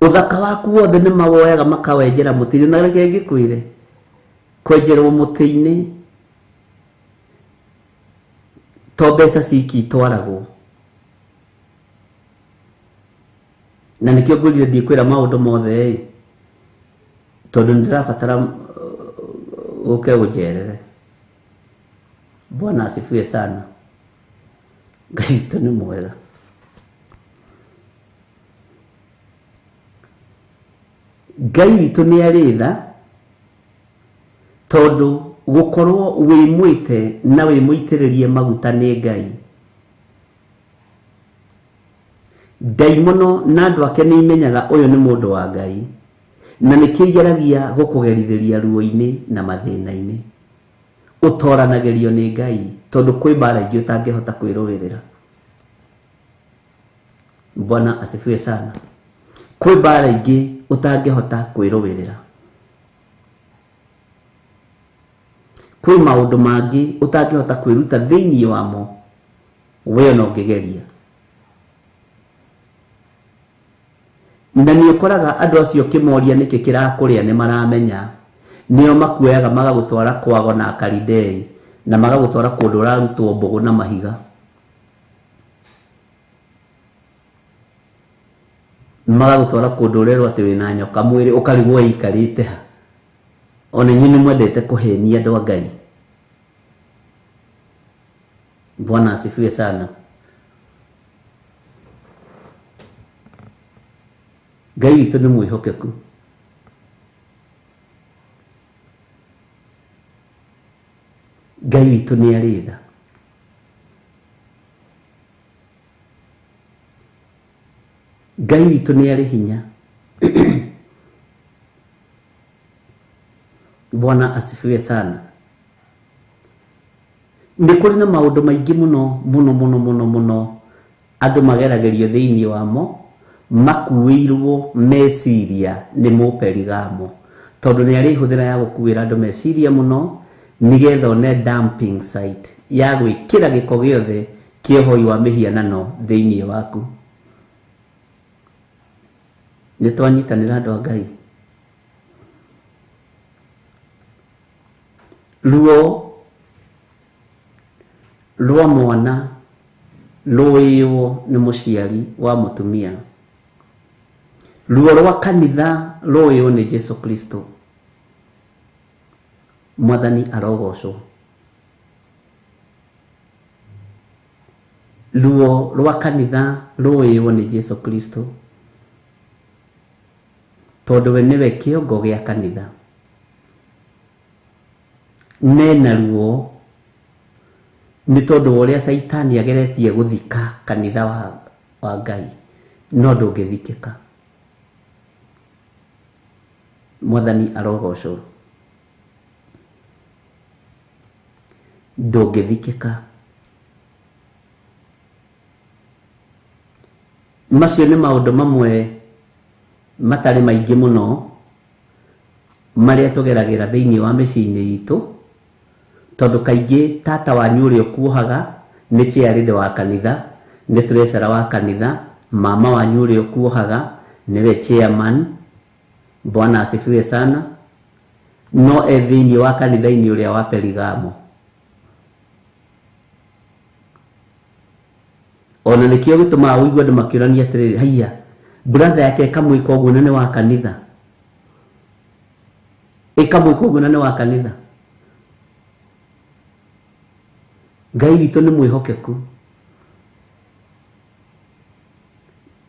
S4: Ũthaka waku wothe nĩ mawoyaga makawenjera mũtĩ-inĩ. Na reke ngĩkwĩre, kwenjerwo mũtĩ-inĩ to mbeca ciki itwaragwo. Na nĩkĩo ngwĩrire ndikwĩra maũndũ mothe tondũ nĩndĩrabatara ũke ũnjerere. Bwana asifiwe sana. Ngai witũ nĩ mwega. Ngai witũ nĩ arĩ tha tondũ gũkorwo wĩmwĩte na wĩmũitĩrĩrie maguta nĩ Ngai. Ngai mũno na andũ ake nĩ imenyaga ũyũ nĩ mũndũ wa Ngai na nĩkĩo igeragia gũkũgerithĩria ruo-inĩ na mathĩna-inĩ. Ũtoranagĩrio nĩ Ngai tondũ kwĩ mbara ingĩ ũtangĩhota kwĩrũĩrĩra. Bwana asifiwe sana. Kwĩ mbara ingĩ ũtangĩhota kwĩrũĩrĩra. Kwĩ maũndũ mangĩ ũtangĩhota kwĩruta thĩiniĩ wamo, we no ũngĩgeria. Na nĩ ũkoraga andũ acio kĩmoria nĩkĩ kĩrakũrĩa nĩ maramenya, nĩo makuoyaga magagũtwara kwago na Kalidei na magagũtwara kũndũ ũrarutwo mbũgũ na mahiga. Magagũtwara kũndũ ũrerwo atĩ wĩna nyoka mwĩrĩ ũkarigwo ũikarĩte ha. Ona inyuĩ nĩ mwendete kũhenia andũ a Ngai. Bwana asifiwe sana. Ngai witũ nĩ mwĩhokeku. Ngai witũ nĩ arĩ tha. Ngai witũ nĩ arĩ hinya. Bwana asifiwe sana. Nĩ kũrĩ na maũndũ maingĩ mũno andũ mageragĩrio thĩinĩ wamo makuĩirwo meciria nĩ Mũperigamo, tondũ nĩ arĩ hũthĩra ya gũkuĩra andũ meciria mũno nĩgetha one dumping site ya gwĩkĩra gĩko gĩothe kĩa ũhoi wa mĩhianano thĩinĩ waku. Nĩ twanyitanĩra andũ a Ngai. Ruo rwa mwana rũĩywo nĩ mũciari wa mũtumia. Ruo rwa kanitha rũĩywo nĩ Jesu Kristo. Mwathani arogocwo. Ruo rwa kanitha rũĩywo nĩ Jesu Kristo, tondũ we nĩwe kĩongo gĩa kanitha. Nena ruo nĩ tondũ ũrĩa Saitani ageretie gũthika kanitha wa Ngai, no ndũngĩthikĩka. Mwathani arogocwo. Ndũngĩthikĩka. Macio nĩ maũndũ mamwe matarĩ maingĩ mũno marĩa tũgeragĩra thĩinĩ wa mĩciĩ-inĩ itũ, tondũ kaingĩ tata wanyu ũrĩa ũkuohaga nĩ chairleader wa kanitha, nĩ treasurer wa kanitha, mama wanyu ũrĩa ũkuohaga nĩwe chairman. Bwana asifiwe sana. No thĩinĩ wa kanitha-inĩ ũrĩa wa Perigamo. Ona nĩkĩo gĩtũmaga ũigue andũ makĩũrania atĩrĩrĩ, haiya brother yake kamwĩka ũguo na nĩ wa kanitha, ĩkamwĩka ũguo na nĩ wa kanitha. Ngai witũ nĩ mwĩhokeku.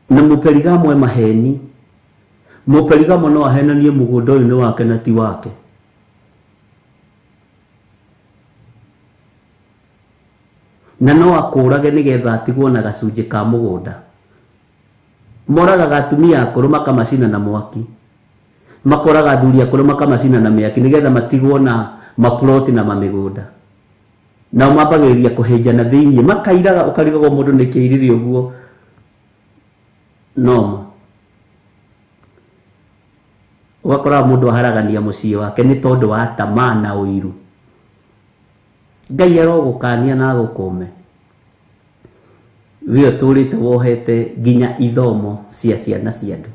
S4: Na Mũperigamo maheni. Mũperigamo no ahenanie mũgũnda ũyũ nĩ wake na ti wake. Na no akũrage nĩgetha atigwo na gacunjĩ ka mũgũnda. Moragaga atumia akũrũ makamacina na mwaki, makoraga athuri akũrũ makamacina na mĩaki nĩgetha matigwo na maploti na mamĩgũnda. Nao mambagĩrĩria kũhĩnjana thĩinĩ, makairaga ũkarigagwo mũndũ nĩ kĩirire ũguo. No ũgakora mũndũ aharagania mũciĩ wake nĩ tondũ wa tamaa na ũiru. Ngai arogũkania na agũkũme. We ũtũrĩte wohete nginya ithomo cia ciana cia andũ.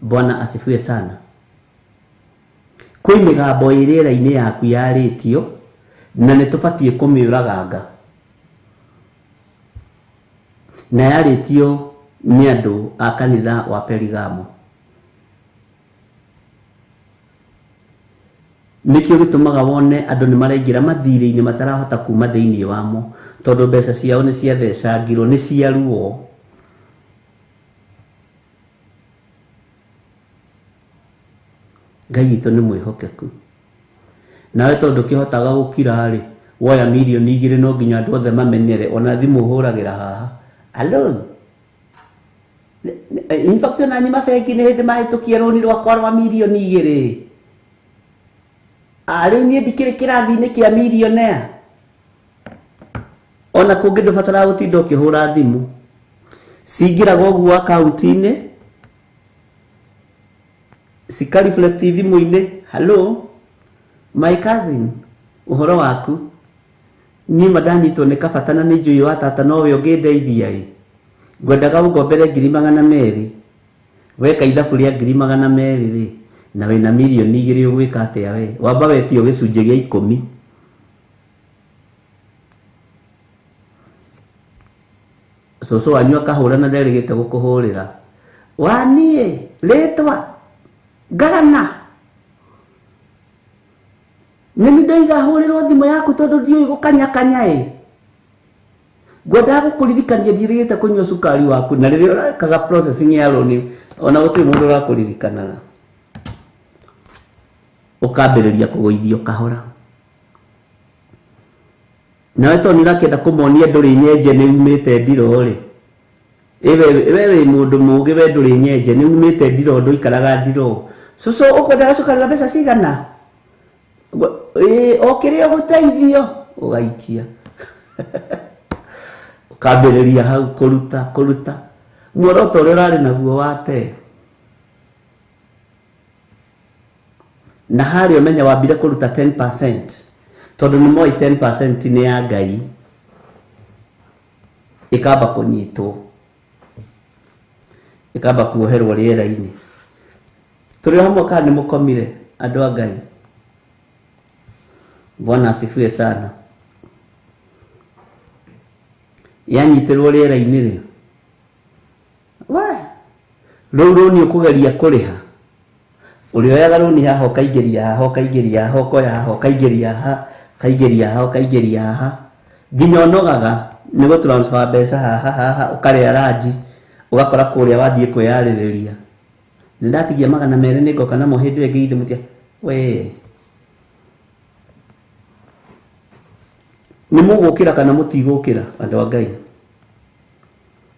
S4: Bwana asifiwe sana. Kwĩ mĩgambo ĩrĩra-inĩ yaku yarĩtio na nĩ tũbatiĩ kũmĩũraganga. Na yarĩtio nĩ andũ a kanitha wa Perigamo. Nĩkĩo gĩtũmaga wone andũ nĩ maraingĩra mathirĩ-inĩ matarahota kuma thĩinĩ wamo, tondũ mbeca ciao nĩ ciathecangirwo, nĩ ciaruo. Ngai witũ nĩ mwĩhokeku. Nawe tondũ kĩhotaga gũkira-rĩ, woya mirioni 2 no nginya andũ othe mamenyere, ona thimũ hũragĩra haha. Alone. In fact, na nyima bengi nĩ hĩndĩ mahĩtũkia rũni rwakwa rwa mirioni 2. Rĩu niĩ ndikĩrĩ kĩrathi-inĩ kĩa millionaire. Ona kũngĩ ndũbataraga gũtinda ũkĩhũra thimũ. Cingĩraga ũguo akaunti-inĩ, cikareflect thimũ-inĩ. Hello, my cousin, ũhoro waku? Niĩ mandanyitwo nĩ kabata na nĩ njũĩ wa tata nowe ũngĩndeithia-ĩ. Ngwendaga ũngombere 200,000. Weka ithabu rĩa 200,000-rĩ, na wĩna mirioni 2 ũgwĩka atĩa we? Wamba wetio gĩcunjĩ gĩa 10. Cũcũ wanyu akahũra na nderĩgĩte gũkũhũrĩra. Waniĩ, rĩtwa, ngarana. nini ndaiga hũrĩrwo thimũ yaku tondũ ndiũĩ gũkanyakanya ngwenda gũkũririkania ndirĩte kũnyua cukari waku na rĩrĩa ũrekaga processing ya loan ona gũtirĩ mũndũ ũrakũririkanaga ũkambĩrĩria kũgũithio kahora nawe tondũ nĩũrakĩenda kũmonia ndũrĩ nyenje nĩ umĩte ndiro rĩ wewe mũndũ mũũgĩ we ndũrĩ nyenje nĩ umĩte ndiro ndũikaraga ndiro cũcũ ũkwendaga cukari wa mbeca cigana okĩrĩa ũgũteithio ũgaikia ũkambĩrĩria hau kũruta muoroto ũrĩa ũrarĩ naguo wate na harĩa ũmenya wambire kũruta 10% tondũ nĩ moĩ 10% nĩ ya Ngai ĩkamba kũnyitwo ĩkamba kuoherwo rĩera-inĩ tũrĩ hamwe kana nĩ mũkomire andũ a Ngai Bwana asifiwe sana yanyitirwo rĩera-inĩ rĩ rĩu rũni ũkũgeria kũrĩha ũrĩoyaga rũni haha ũkaingĩria haha ũkaingĩria haha ũkoya haha ũkaingĩria haha ũkaingĩria haha ũkaingĩria haha nginya ũnogaga nĩ gũtransfer mbeca haha ũkarĩa ranji ũgakora kũrĩa wathiĩ kwĩyarĩrĩria nĩ ndatigia 200 nĩngoka namo hĩndĩ ĩyo ĩngĩ mũtia nĩ mũgũkĩra kana mũtigũkĩra andũ a Ngai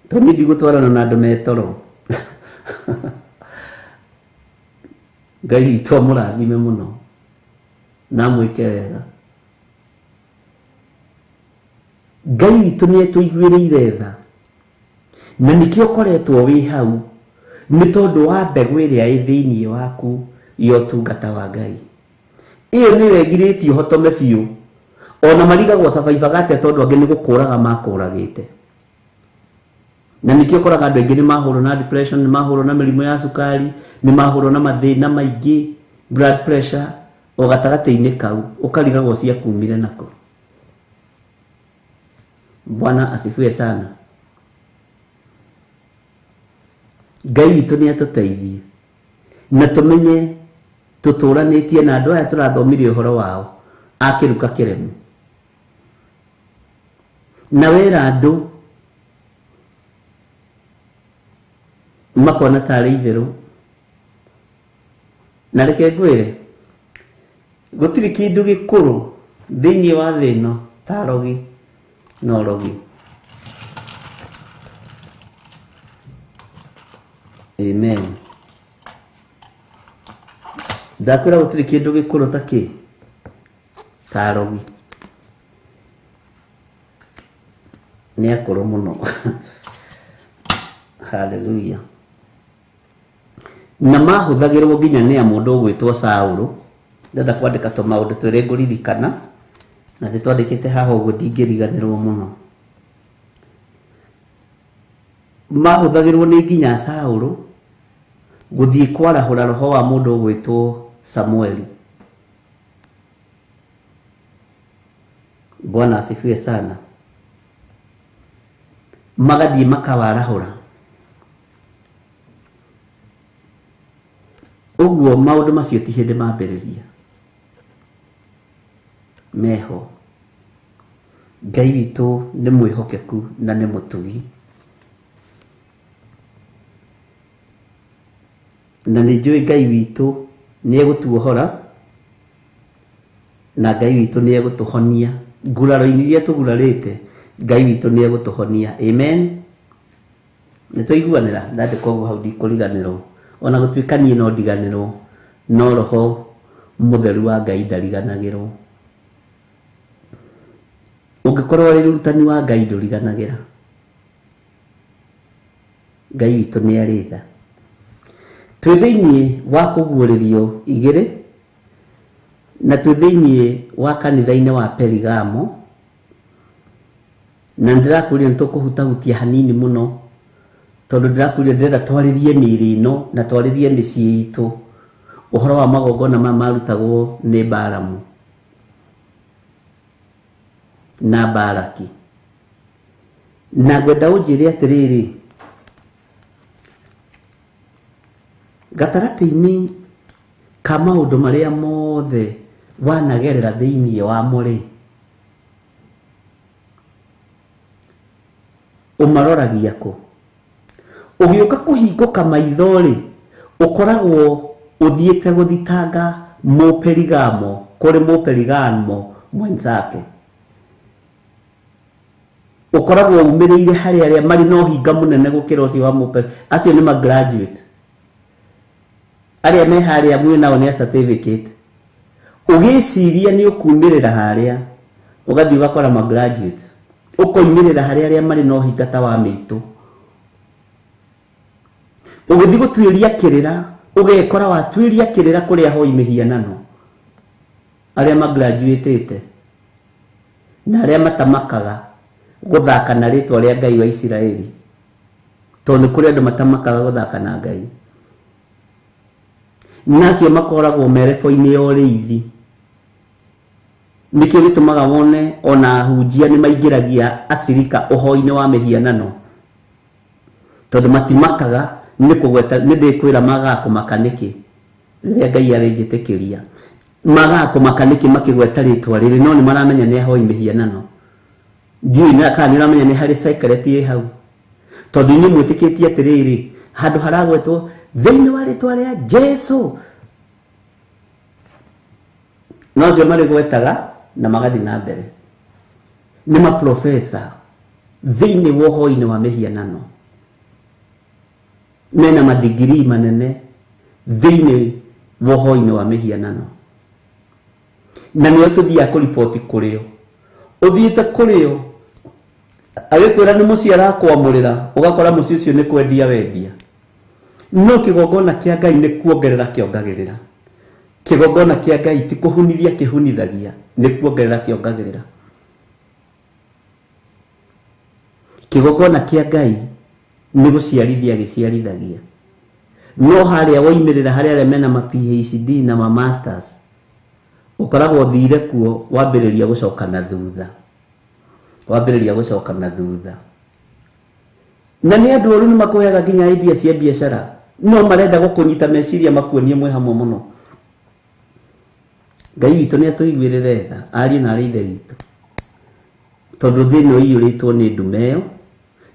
S4: tondũ ndigũtwarana na andũ metoro Ngai witũ amũrathime mũno na mwĩke wega Ngai witũ nĩ etũiguĩrĩire tha na nĩkĩo ũkoretwo wĩ hau nĩ tondũ wa mbegũ ĩrĩa ĩ thĩinĩ waku ya ũtungata wa Ngai ĩyo nĩyo ĩgirĩtie ũhotome biũ ona marigagwo survive gate tondũ angĩ nĩ gũkũraga makũragĩte na nĩkĩo ũkoraga andũ aingĩ nĩ mahũrwo na depression nĩ mahũrwo na mĩrimũ ya cukari nĩ mahũrwo na mathĩna maingĩ blood pressure o gatagatĩ-inĩ kau ũkarigagwo cia kumire nako Bwana asifiwe sana Ngai witũ nĩ atũteithie na tũmenye tũtũranĩtie na andũ aya tũrathomire ũhoro wao akĩruka kĩremu na wera andũ makona tarĩ itherũ na reke ngwĩre gũtirĩ kĩndũ gĩkũrũ thĩinĩ wa thĩ ĩno ta rogi no rogi amen ndakwĩra gũtirĩ kĩndũ gĩkũrũ ta kĩ ta rogi nĩ akũrũ mũno haleluya na mahũthagĩrwo nginya nĩ a mũndũ ũgwĩtwo Saũlũ ndenda kwandĩka tũmaũndũ twĩrĩ ngũririkana na ndĩtwandĩkĩte haha ũguo ndingĩriganĩrwo mũno mahũthagĩrwo nĩ nginya Saũlũ gũthiĩ kwarahũra roho wa mũndũ ũgwĩtwo Samueli Bwana asifiwe sana magathiĩ makawarahũra ũguo maũndũ macio ti hĩndĩ mambĩrĩria meho Ngai witũ nĩ mwĩhokeku na nĩ mũtugi na nĩ njũĩ Ngai witũ nĩ egũtuohora na Ngai witũ nĩ egũtũhonia nguraro-inĩ iria tũgurarĩte Ngai witũ nĩ egũtũhonia amen nĩ tũiguanĩra ndandĩka ũguo hau ndikũriganĩrwo ona gũtuĩka niĩ no ndiganĩrwo no roho mũtheru wa Ngai ndariganagĩrwo ũngĩkorwo arĩ ũrutani wa Ngai ndũriganagĩra Ngai witũ nĩ arĩ tha twĩ thĩinĩ wa kũguũrĩrio igĩrĩ na twĩ thĩinĩ wa kanitha-inĩ wa Perigamo na ndĩrakũria nĩ tũkũhutahutia hanini mũno tondũ ndĩrakũria ndĩrenda twarĩrie mĩĩrĩ ĩno na twarĩrie mĩciĩ itũ ũhoro wa magongona maya marutagwo nĩ Balamu na Balaki na ngwenda ũnjĩre atĩrĩrĩ gatagatĩ-inĩ ka maũndũ marĩa mothe wanagerera thĩinĩ wamo rĩ, ũmaroragia kũ? Ũgĩũka kũhingũka maitho rĩ, ũkoragwo ũthiĩte gũthitanga mũperigamo kũrĩ mũperigamo mwenzake. Ũkoragwo umĩrĩire harĩ arĩa marĩ na ũhinga mũnene gũkĩra ũcio wa mũperigamo. Acio nĩ ma-graduate. Arĩa me harĩa mwĩnao nĩ certificate. Ũgĩciria nĩ ũkumĩrĩra harĩa, ũgathiĩ ũgakora ma-graduate. Ũkoimĩrĩra harĩ arĩa marĩ na ũhinga ta wa mĩitũ. Ũgĩthiĩ gũtuĩria kĩrĩra, ũgekora watuĩria kĩrĩra kũrĩa hoi mĩhianano. Arĩa ma-graduate na arĩa matamakaga gũthaka na rĩtwa rĩa Ngai wa Isiraeli. Tondũ kũrĩ andũ matamakaga gũthaka na Ngai. Nacio makoragwo merebo-inĩ ya ũrĩithi. Nĩkĩo gĩtũmaga wone ona hunjia nĩ maingĩragia acirika ũhoi-inĩ wa mĩhianano. Tondũ matimakaga nĩ ndĩkwĩra magaga kũmaka nĩkĩ rĩrĩa Ngai arĩnjĩtĩkĩria. Magaga kũmaka nĩkĩ makĩgweta rĩtwa rĩrĩ, no nĩ maramenya nĩ ahoi mĩhianano. Ndiũĩ kana nĩ ũramenya nĩ harĩ secret ĩ hau. Tondũ nĩ mwĩtĩkĩtie atĩrĩrĩ, handũ haragwetwo thĩinĩ wa rĩtwa rĩa Jesu, no cio marĩ gwetaga na magathiĩ na mbere. Nĩ ma-professor thĩinĩ wa ũhoi-inĩ wa mĩhianano. Mena madigiri manene thĩinĩ wa ũhoi-inĩ wa mĩhianano. Na nĩo tũthiaga kũripoti kũrĩo. Ũthiĩte kũrĩo, agĩkwĩra nĩ mũciĩ arakwamũrĩra, ũgakora mũciĩ ũcio nĩ kwendia wendia. No kĩgongona kĩa Ngai nĩ kuongerera kĩongagĩrĩra. Kĩgongona kĩa Ngai ti kũhunithia kĩhunithagia, nĩ kuongerera kĩongagĩrĩra. Kĩgongona kĩa Ngai nĩ gũciarithia gĩciarithagia. No harĩa woimĩrĩra harĩ arĩa mena ma-PhD na ma-masters, ũkoragwo thire kuo wambĩrĩria gũcoka na thutha. Wambĩrĩria gũcoka na thutha. Na nĩ andũ ũru nĩ makũheaga nginya idea cia biacara. No marenda gũkũnyita meciria makuonie mwe hamwe mũno. Ngai witũ nĩ atũiguĩrĩre tha, ariũ na arĩ ithe witũ. Tondũ thĩ ĩno ĩiyũrĩtwo nĩ ndume ĩyo,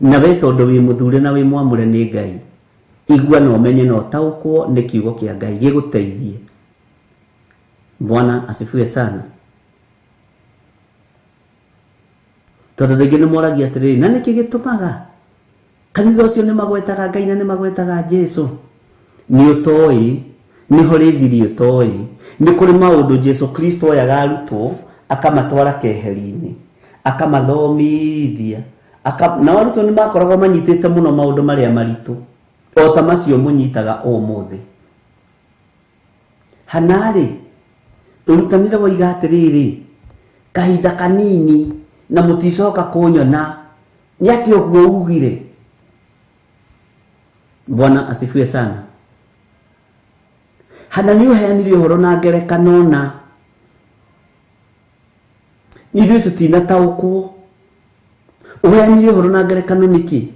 S4: na we tondũ wĩ mũthure na wĩ mwamũre nĩ Ngai, igua na ũmenye na ũtaũkwo nĩ kiugo kĩa Ngai gĩgũteithie. Bwana asifiwe sana. Tondũ rĩngĩ nĩ moragia atĩrĩrĩ, na nĩkĩ gĩtũmaga kanitha ũcio nĩ magwetaga Ngai na nĩ magwetaga Jesu? Nĩ ũtoĩ, nĩho rĩthiri ũtoĩ. Nĩ kũrĩ maũndũ Jesu Kristo oyaga arutwo akamatwara keheri-inĩ, akamathomithia. Na arutwo nĩ makoragwo manyitĩte mũno maũndũ marĩa maritũ, o ta macio mũnyitaga ũmũthĩ. Hanarĩ ũrutanire woiga atĩrĩrĩ, kahinda kanini na mũticoka kũnyona, nĩ atĩ ũguo ugire. Bwana asifiwe sana. Hana nĩ ũheanire ũhoro na ngerekano na ithuĩ tũtinataũkwo. Ũheanire ũhoro na ngerekano nĩkĩ?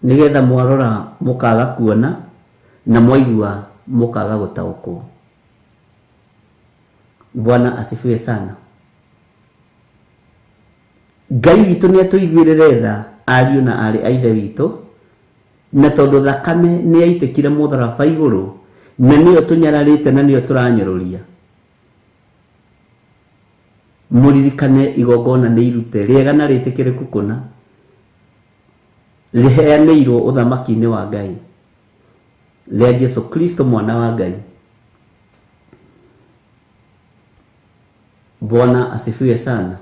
S4: Nĩgetha mwarora mũkaga kuona na mwaigua mũkaga gũtaũkwo. Bwana asifiwe sana. Ngai witũ nĩ atũiguĩrĩre tha, ariũ na arĩ a ithe witũ, na tondũ thakame nĩ yaitĩkire mũtharaba igũrũ, na nĩyo tũnyararĩte na nĩyo tũranyũrũria. Mũririkane igongona nĩ irute rĩega na rĩtĩkĩrĩku kũna, rĩheanĩirwo ũthamaki-inĩ wa Ngai, rĩa Jesu Kristo mwana wa Ngai. Bwana asifiwe sana.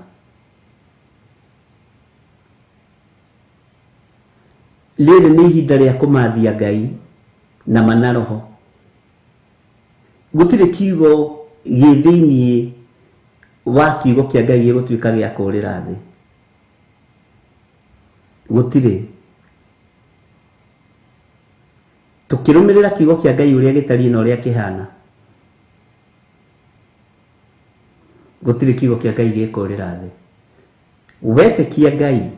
S4: Rĩrĩ nĩ ihinda rĩa kũmathia Ngai na manaroho. Gũtirĩ kiugo gĩ thĩinĩ wa kiugo kĩa Ngai gĩgũtuĩka gĩa kũũrĩra thĩ. Gũtirĩ. Tũkĩrũmĩrĩra kiugo kĩa Ngai ũrĩa gĩtariĩ na ũrĩa kĩhana, gũtirĩ kiugo kĩa Ngai gĩkũũrĩra thĩ. Wetĩkia Ngai,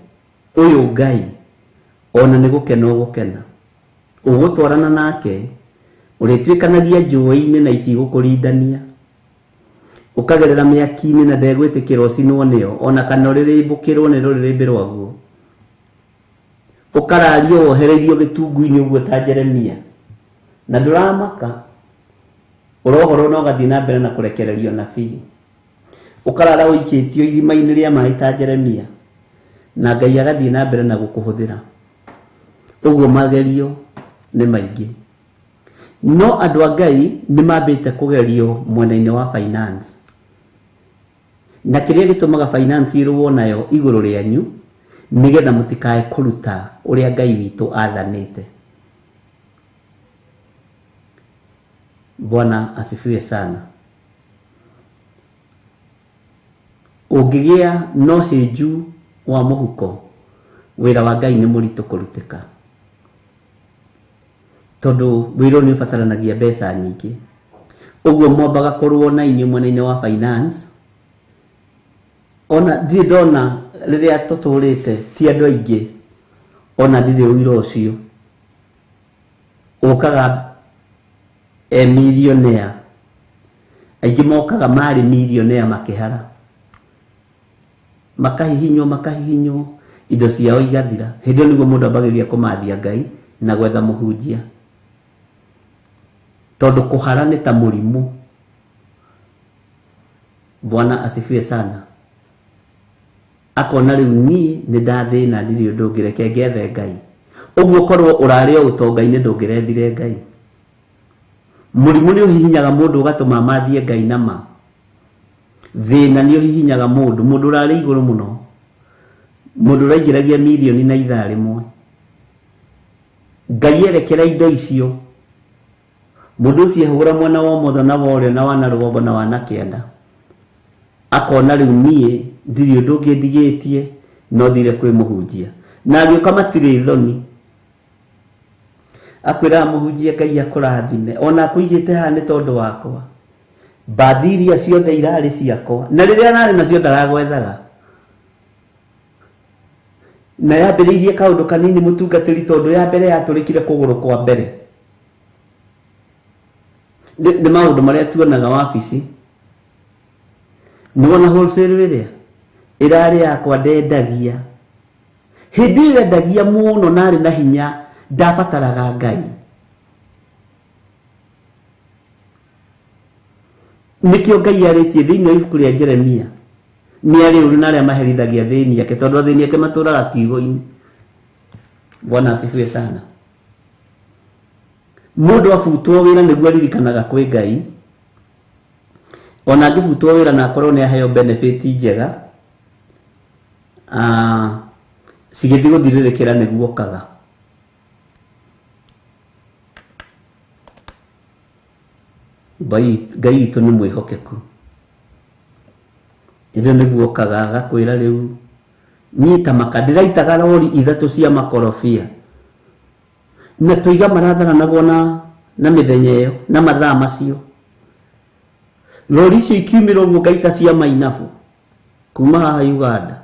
S4: ũyũ Ngai, ona nĩ gũkena ũgũkena. Ũgũtwarana nake, Uritwikanagia njũĩ-inĩ na itigũkũrindania. Ukagerera mĩaki-inĩ na ndegwĩtĩkĩra ũcinwo nĩyo, ona kana ũrĩrĩmbũkĩrwo nĩ rũrĩrĩmbĩ rwaguo. Ukarario wohereirio gĩtungu-inĩ ũguo ta Jeremia. Na ndũramaka. Ũrohoro no gathiĩ na mbere na kũrekererio nabii. Ukarara ũikĩtio irima-inĩ rĩa maaĩ ta Jeremia. Na Ngai agathiĩ na mbere na gũkũhũthĩra. Ũguo magerio nĩ maingĩ. No andũ a Ngai nĩ mambĩte kũgerio mwena-inĩ wa finance. Na kĩrĩa gĩtũmaga finance ĩrũo nayo igũrũ rĩanyu nĩgetha mũtikae kũruta ũrĩa Ngai witũ athanĩte. Bwana asifiwe sana. Ũngĩgĩa no hĩnju wa mũhuko, wĩra wa Ngai nĩ mũritũ kũrutĩka. Tondũ wĩra nĩ ũbataranagia mbeca nyingĩ. Ũguo mwambaga kũrũo na inyuĩ mwena-inĩ wa finance. Ona ndirĩ ndona rĩrĩa tũtũrĩte ti andũ aingĩ. Ona ndirĩ ũira ũcio. Ũkaga millionaire. Aingĩ mokaga marĩ millionaire makĩhara. Makahihinywo indo ciao igathira. Hĩndĩ ĩyo nĩguo mũndũ ambagĩrĩria kũmathia Ngai na gwetha mũhunjia. Tondũ kũhara nĩ ta mũrimũ. Bwana asifiwe sana. Akona rĩu niĩ nĩ ndathĩna ndirĩ ũndũ ũngĩ reke ngethe Ngai. Ũguo korwo ũrarĩ o ũtonga-inĩ ndũngĩrethire Ngai. Mũrimũ nĩ ũhihinyaga mũndũ ũgatũma mathie Ngai na ma. Thĩna nĩ ũhihinyaga mũndũ ũrarĩ igũrũ mũno. Mũndũ ũraingĩragia mirioni na ithaa rĩmwe. Ngai erekera indo icio. Mũndũ ũcio ehũra mwena wa ũmotho na wa ũrĩo na wa na rũgongo na wa na kĩanda. Akona rĩu niĩ ndirĩ ũndũ ũngĩ ndigĩtie no thire kwĩ mũhunjia. Na agĩũka matirĩ thoni. Akwĩra mũhunjia Ngai akũrathime. Ona akũigĩte haha nĩ tondũ wakwa. Mbathi iria ciothe irarĩ ciakwa. Na rĩrĩa ararĩ nacio ndaragwethaga. Na yambĩrĩirie kaũndũ kanini mũtungatĩri tondũ ya mbere yatũrĩkire kũgũrũ kwa mbere. Nĩ maũndũ marĩa tuonaga wabici. Nĩwona wholesale ĩrĩa ĩrarĩ yakwa ndendagia. Hĩndĩ ĩrĩa ndagia mũno narĩ na hinya ndabataraga Ngai. Nĩkĩo Ngai arĩtie thĩinĩ wa ibuku rĩa Jeremia. Nĩ arĩ ũrĩ na arĩa maherithagia thĩinĩ yake tondũ thĩinĩ yake matũraga kiugo-inĩ. Bwana asifiwe sana. Mũndũ abutwo wĩra nĩguo aririkanaga kwĩ Ngai. Ona angĩbutwo wĩra na akorwo nĩ aheo benefit njega. Cigĩthiĩ gũthirĩrĩkĩra nĩguo okaga. Ngai witũ nĩ mwĩhokeku. Ĩrĩa nĩguo okaga agakwĩra rĩu nyita maka ndĩraitaga rori ithatũ cia makorobia. Na tũiga maratharanagwo na mĩthenya ĩyo na mathaa macio. Rori icio ikiumĩra ũguo ngaita cia mainabu kuma haha Uganda.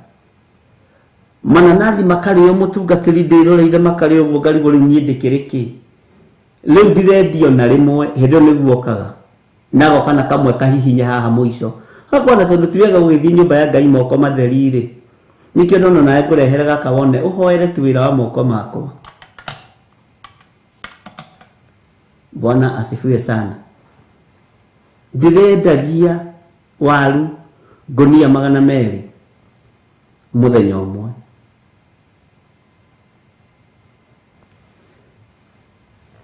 S4: Mananathi makarĩo mũtungatĩri ndĩroreire makarĩo ũguo ngarigwo rĩu niĩ ndĩkĩrĩ kĩ. Rĩu ndirendio na rĩmwe hĩndĩ ĩyo nĩguo okaga. Nagoka na kamwe kahihinya haha mũico. Hakwana tondũ ti wega gũgĩthiĩ nyũmba ya Ngai moko matheri-rĩ. Nĩkĩo ndona nawe ngũrehere gaka wone ũhoere tu wĩra wa moko makwa. Bwana asifiwe sana. Ndirendagia waru ngonia 200 mũthenya ũmwe.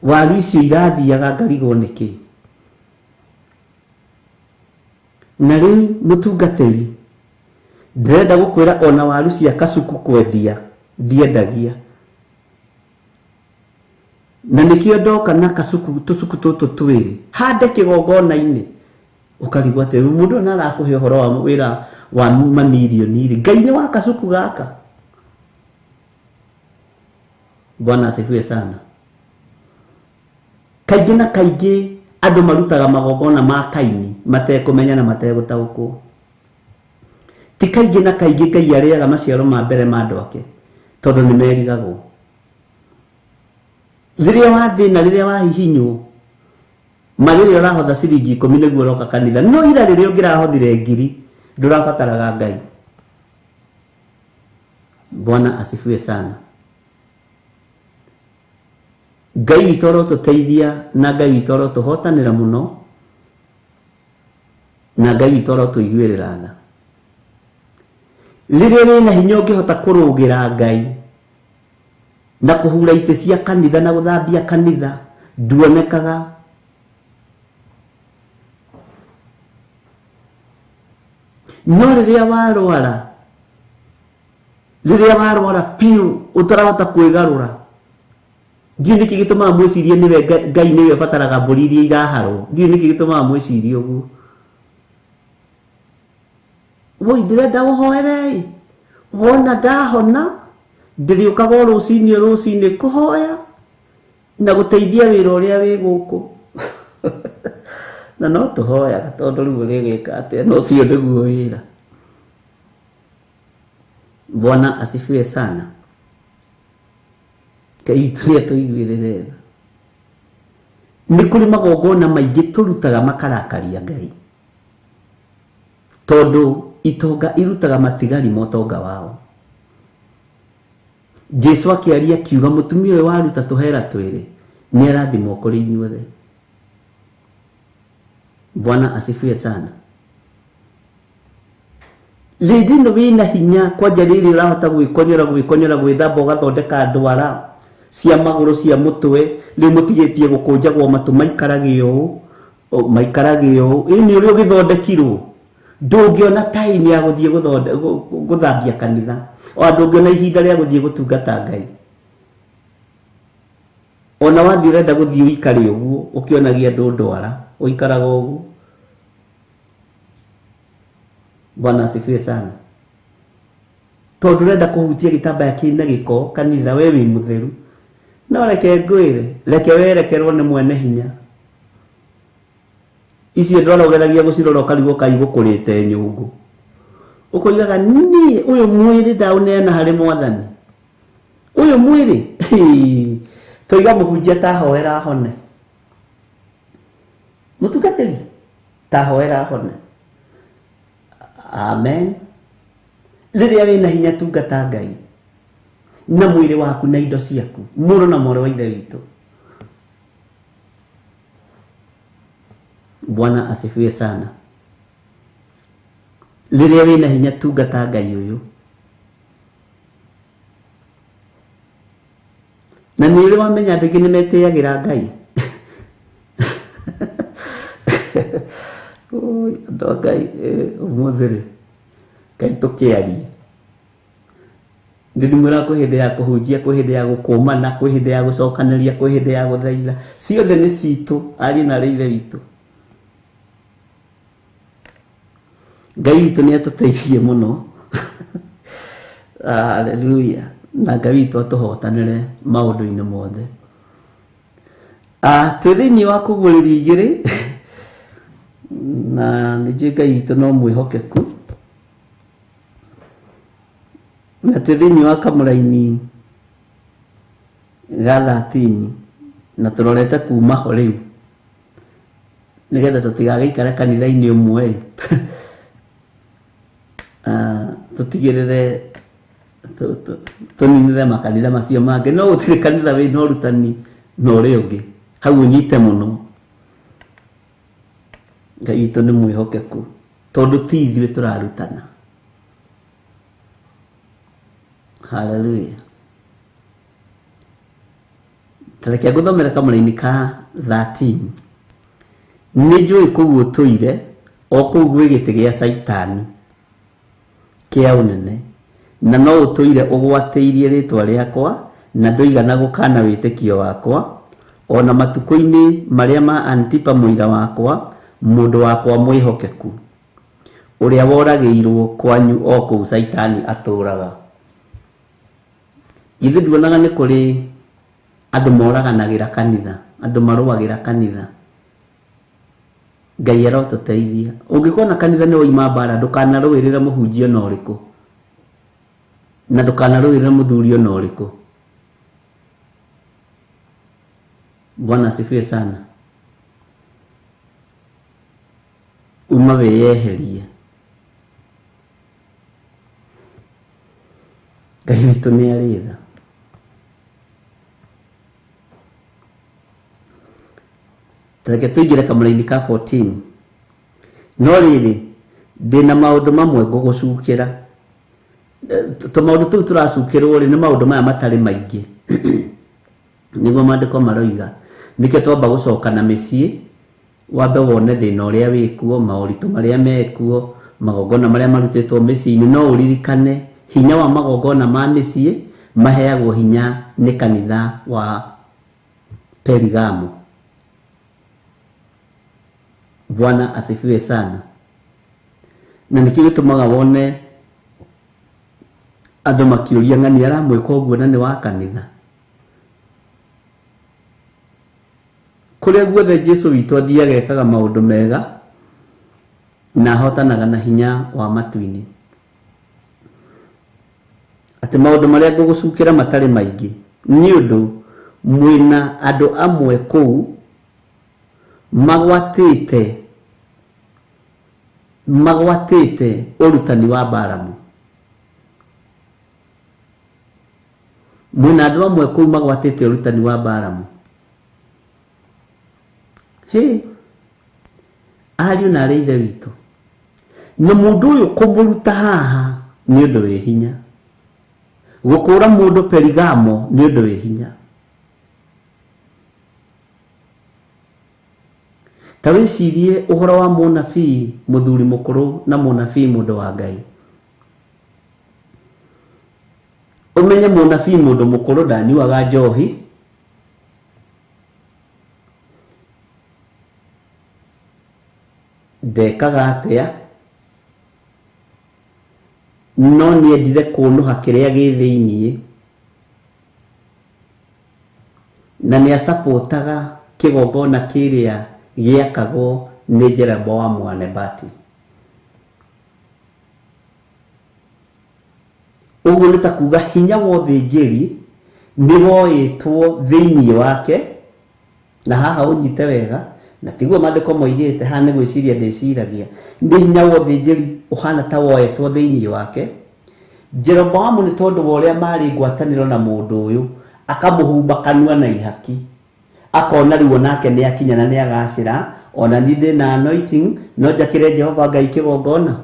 S4: Waru icio irathiaga ngarigwo nĩkĩ. Na rĩu mũtungatĩri ndĩrenda gũkwĩra ona waru cia kacuku kwendia ndiendagia. Na nĩkĩo ndoka na tũcuku tũtũ twĩrĩ hande kĩgongona-inĩ. Ũkarigwo atĩ mũndũ ona arakũhe ũhoro wa wĩra wa mamirioni-rĩ, Ngai nĩ wa kacuku gaka. Bwana asifiwe sana. Kaingĩ na kaingĩ andũ marutaga magongona ma kaini matekũmenya na mategũtaũkwo. Ti kaingĩ na kaingĩ Ngai arĩaga maciaro ma mbere ma andũ ake tondũ nĩ merigagwo. Rĩrĩa wathĩna rĩrĩa wahihinywo Magiri urahotha ciringi 10 niguo roka kanitha no ira riria ungirahothire ngiri ndurabataraga Ngai. Bwana asifiwe sana. Ngai witũ arotuteithia na Ngai witũ arotuhotanĩra mũno na Ngai witũ arotuiguĩrĩra tha. Rĩrĩa wĩna hinya ũngĩhota kũrũgĩra Ngai na kũhura itĩ cia kanitha na gũthambia kanitha nduonekaga. No rĩrĩa warwara piũ ũtarahota kwĩgarũra, ndiũ nĩkĩ gĩtũmaga mwĩcirie nĩwe Ngai nĩwe ũbataraga mbũri iria iraharwo. Ndiũ nĩkĩ gĩtũmaga mwĩcirie ũguo. Woi ndĩrenda ũhoere wona ndahona ndĩrĩũkaga rũcinĩ kũhoya na gũteithia wĩra ũrĩa wĩ gũkũ. Na no tũhoyaga tondũ rĩu ũrĩgĩka atĩa no ũcio nĩguo wĩra. Bwana asifiwe sana. Ngai witũ nĩatũiguĩrĩre tha. Nĩ kũrĩ magongona maingĩ tũrutaga makarakaria Ngai tondũ itonga irutaga matigari ma ũtonga wao. Jesu akĩaria akiuga mũtumia ũyũ waruta tũhera twĩrĩ nĩ arathimwo kũrĩ inyuothe. Bwana asifiwe sana. Rĩndĩ no wĩna hinya kwanja rĩrĩ ũrahota gwĩkonyora gwĩthamba ũgathondeka ndwara cia magũrũ cia mũtwe rĩu mũtigĩtie gũkũnjagwo matũ maikarage ũũ ĩni ũrĩa ũgĩthondekirwo ndũngĩona time ya gũthiĩ gũthambia kanitha o ndũngĩona ihinda rĩa gũthiĩ gũtungata Ngai. Ona wathiĩ ũrenda gũthiĩ ũikare ũguo ũkĩonagia andũ ndwara ũikaraga ũguo. Bwana asifiwe sana. Tondũ ũrenda kũhutia gĩtambaya kĩna gĩko kanitha we wĩ mũtheru. No reke ngwĩre reke werekerwo nĩ mwene hinya. Icio ndwarogeragia gũcirora ũkarigwo Ngai gũkũrĩte nyũngũ. Ũkoigaga niĩ ũyũ mwĩrĩ ndaũneana harĩ Mwathani. Ũyũ mwĩrĩ tũiga mũhunjia tahoera hone. Mũtungatĩri tahoera hone. Amen. Rĩrĩa wĩna hinya tungata Ngai na mwĩrĩ waku na indo ciaku mũrũ na mwarĩ wa ithe witũ. Bwana asifiwe sana. Rĩrĩa wĩna hinya tungata Ngai ũyũ. Na nĩ ũrĩ wamenya andũ aingĩ nĩ metĩagĩra Ngai. Oi andũ Ngai ũmũthĩ rĩ Ngai tũkĩarie. Ndĩmwĩra kwĩ hĩndĩ ya kũhunjia, kwĩ hĩndĩ ya gũkũmana, kwĩ hĩndĩ ya gũcokanĩria, kwĩ hĩndĩ ya gũthaitha. Ciothe nĩ citũ ariũ na arĩ ithe witũ. Ngai witũ nĩ atũteithie mũno. Haleluya. Na Ngai witũ atũhotanĩre maũndũ-inĩ mothe. Twĩ thĩinĩ wa kũgũrĩrio igĩrĩ na nĩ Ngai witũ no mwĩhokeku. Na twĩ thĩinĩ wa kamũraini ga 13 na tũrorete kuma ho rĩu nĩgetha tũtigagĩikare kanitha-inĩ ũmwe tũtigĩrĩre tũninĩre makanitha macio mangĩ. No gũtirĩ kanitha wĩna ũrutani na ũrĩa ũngĩ hau ũnyite mũno. Ngai witũ nĩ mwĩhokeku tondũ ti ithuĩ tũrarutana. Haleluya. Tareke ngũthomere kamũraini ka 13. Nĩ njũĩ kũu ũtũire o kũu gwĩ gĩtĩ gĩa Saitani kĩa ũnene na no ũtũire ũgwatĩirie rĩtwa rĩakwa na ndũigana gũkana wĩtĩkio wakwa ona matukũ-inĩ marĩa ma Antipa mũira wakwa mũndũ wakwa mwĩhokeku ũrĩa woragĩirwo kwanyu o kũu Saitani atũraga. Ithuĩ nduonaga nĩ kũrĩ andũ moraganagĩra kanitha, andũ marũagĩra kanitha. Ngai arotũteithia. Ũngĩkona kanitha nĩ woima mbara ndũkanarũĩrĩre mũhunjia na ũrĩkũ na ndũkanarũĩrĩre mũthuri ona ũrĩkũ. Bwana asifiwe sana. uma weyeherie. Ngai witũ nĩ arĩ tha. Tareke tũingĩre kamũra-inĩ ka 14. No rĩrĩ ndĩna maũndũ mamwe ngũgũcukĩra. Tũmaũndũ tũu tũracukĩrwo rĩ nĩ maũndũ maya matarĩ maingĩ. Nĩguo maandĩko maroiga nĩkĩo twamba gũcoka na mĩciĩ wambe wone thĩna ũrĩa wĩkuo, maũritũ marĩa mekuo, magongona marĩa marutĩtwo mĩciĩ-inĩ. No ũririkane hinya wa magongona ma mĩciĩ maheagwo hinya nĩ kanitha wa Perigamo. Bwana asifiwe sana. Na nĩkĩo gĩtũmaga wone andũ makĩũria ng'ani aramwĩka ũguo na nĩ wa kanitha. Kũrĩa guothe Jesũ witũ athiaga ekaga maũndũ mega na ahotanaga na hinya wa matu-inĩ. Atĩ maũndũ marĩa ngũgũcukĩra matarĩ maingĩ nĩ ũndũ mwĩna andũ amwe kũu magwatĩte ũrutani wa Balamu. Mwĩna andũ amwe kũu magwatĩte ũrutani wa Balamu. Ariũ na arĩ ithe witũ, na mũndũ ũyũ kũmũruta haha nĩ ũndũ wĩ hinya. Gũkũra mũndũ Perigamo nĩ ũndũ wĩ hinya. Ta wĩcirie ũhoro wa mũnabii mũthuri mũkũrũ na mũnabii mũndũ wa Ngai. Ũmenye mũnabii mũndũ mũkũrũ ndanyuaga njohi, ndekaga atĩa, no nĩendire kũnũha kĩrĩa gĩ thĩiniĩ, na nĩasapotaga kĩgongona kĩrĩa gĩakagwo nĩ Jeroboamu wa Nebati. Ũguo nĩ ta kuga hinya wa ũthĩnjĩri nĩ woĩtwo thĩiniĩ wake, na haha ũnyite wega, na tiguo maandĩko moigĩte, haha nĩ gwĩciria ndĩciragia nĩ hinya wa ũthĩnjĩri ũhana ta woĩtwo thĩiniĩ wake. Jeroboamu nĩ tondũ wa ũrĩa marĩ ngwatanĩro na mũndũ ũyũ akamũhumba kanua na ihaki, akona rĩu onake nĩ akinya na nĩ agacĩra, ona niĩ ndĩna anointing no njakĩre Jehova Ngai kĩgongona.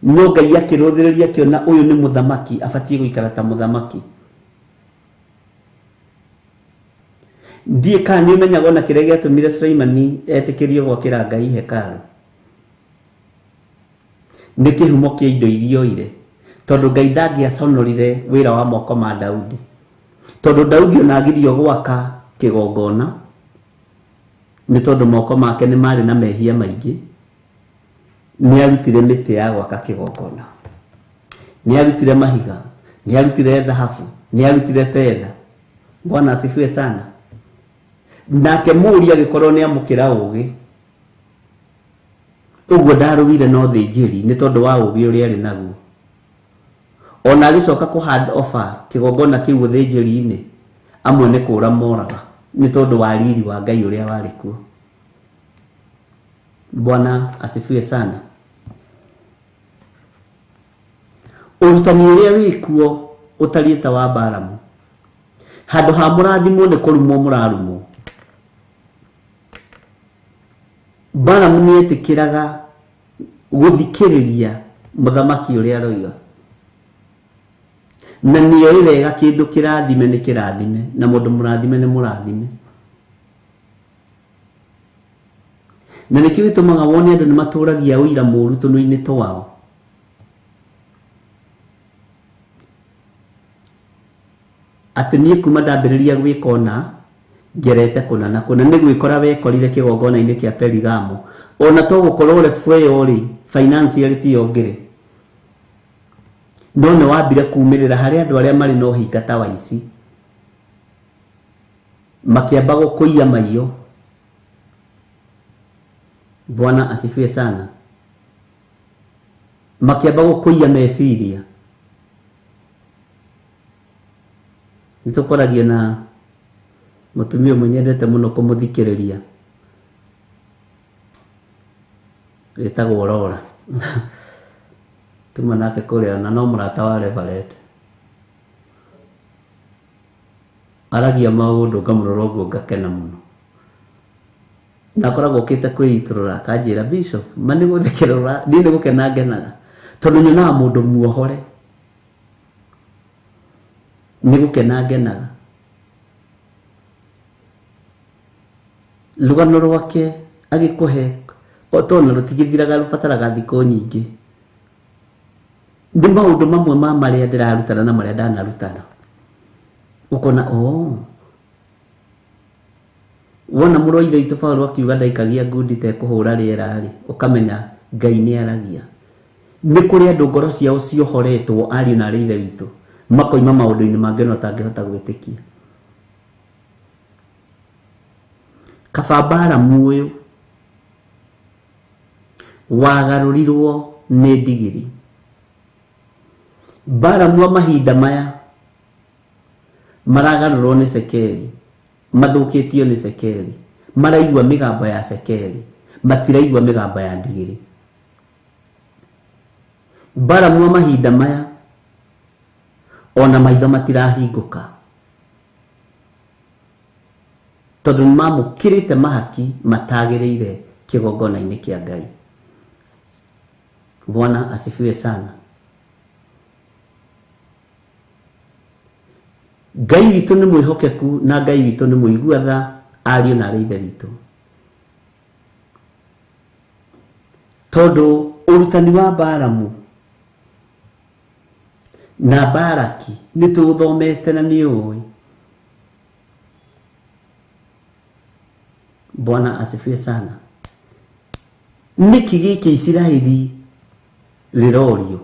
S4: No Ngai akĩrũthĩrĩria akĩona ũyũ nĩ mũthamaki, abatiĩ gũikara ta mũthamaki. Ndiĩ kana nĩ ũmenyaga ona kĩrĩa gĩatũmire Sulaimani etĩkĩrio gwakĩra Ngai hekarũ. Nĩ kĩhumo kĩa indo iria oire, tondũ Ngai ndangĩaconorire wĩra wa moko ma Daudi. Tondũ Daudi ona agirio gwaka kĩgongona nĩ tondũ moko make nĩ marĩ na mehia maingĩ. Nĩ arutire mĩtĩ ya gwaka kĩgongona, nĩ arutire mahiga, nĩ arutire thahabu, nĩ arutire fedha. Bwana asifiwe sana. Nake mũriũ agĩkorwo nĩ amũkĩra ũũgĩ. Ũguo ndarũire na ũthĩnjĩri nĩ tondũ wa ũũgĩ ũrĩa arĩ naguo. Ona agĩcoka kũhand offer kĩgongona kĩu ũthĩnjĩri-inĩ, amwe nĩ kũũra moraga nĩ tondũ wa riri wa Ngai ũrĩa warĩ kuo. Bwana asifiwe sana. Ũrutani ũrĩa wĩkuo ũtariĩ ta wa Balamu. Handũ ha mũrathimwo nĩ kũrumwo mũrarumwo. Balamu nĩetĩkĩraga gũthikĩrĩria mũthamaki ũrĩa aroiga, na nĩoĩ wega kĩndũ kĩrathime nĩ kĩrathime, na mũndũ mũrathime nĩ mũrathime. Na nĩkĩo gĩtũmaga wone andũ nĩ matũragia ũira mũũru tũnua-inĩ twao. Atĩ niĩ kuma ndambĩrĩria gwĩka ũna ngerete kũna na kũna, nĩ gwĩkora wekorire kĩgongona-inĩ kĩa Perigamo. Ona to gũkorwo refueo rĩ financial tiyo ngĩrĩ, no nĩ wambire kumĩrĩra harĩ andũ arĩa marĩ na ũhinga ta wa ici, makĩamba gũkũiya maiyo. Bwana asifiwe sana. Makĩamba gũkũiya meciria. Nĩtũkoragia na mutumia munyendete muno kumuthikiriria wetagwo Rora tuma nake kuria na no murata wa Reverend aragia maundu ngamurora uguo ngakena muno na koragwo kite kwiturura kanjira bishop mani guthikirura ni gukena ngenaga tondu nyonaga mundu muohore ni gukena ngenaga rugano rwake agikuhe otona rutigithiraga rubataraga thiko nyingi ndi maundu mamwe ma maria ndirarutana na maria ndanarutana ukona wona muro ithe itu Paulo akiuga ndaikagia ngundi te kuhura riera ri ukamenya Ngai ni aragia ni kuri andu ngoro ciao ciohoretwo ari na ri ithe witu makoima maundu-ini mangeno tangihota gwitikia kababara muoyo wagarurirwo ni ndigiri bara mwa mahinda maya maragarurwo ni Sekeli mathukitio ni Sekeli maraigwa migambo ya Sekeli matiraigwa migambo ya ndigiri bara mwa mahinda maya ona maitho matirahinguka tondu mamukirite mahaki matagiriire kigongona-ini kia Ngai. Bwana asifiwe sana. Ngai witu ni mwihokeku na Ngai witu ni muigua tha ariu na ari ithe witu tondu urutani wa Balamu na Baraki ni tuthomete na ni uwi. Bwana asifiwe sana. Niki giki Isiraeli rirorio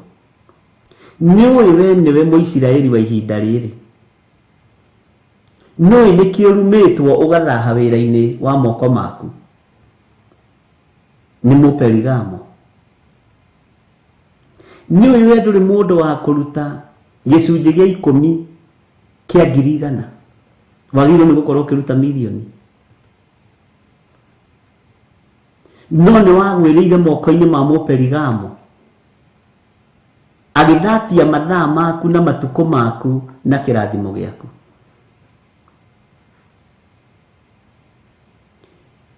S4: niwe we niwe Muisiraeli wa ihinda riri no niki urumitwo ugathaha wira-ini wa moko maku ni Muperigamo niwe we nduri mundu wa kuruta gicunji gia 10 kia 100,000 wagirwo ni gukorwo ukiruta milioni no ni wagwiriire moko-ini ma Muperigamo agithatia mathaa maku na matuko maku na kirathimo giaku.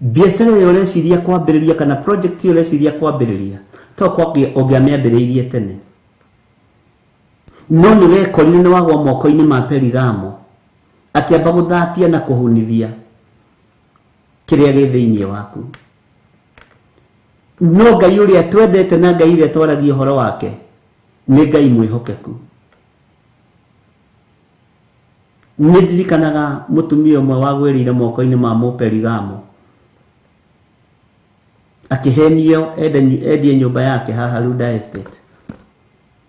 S4: Biashara yo ureciria kwambiriria kana project yo ureciria kwambiriria to kwa ungiamiambiriirie tene no ni wekorire ni wagwa moko-ini ma Perigamo akiamba guthatia na kuhunithia kiria gi thiini waku no Ngai uria twendete na Ngai uria twaragia uhoro wake ni Ngai mwihokeku. Ni ndirikanaga mutumia umwe wagwirire moko-ini ma Muperigamo akihenio endie nyumba yake haha Ruda Estate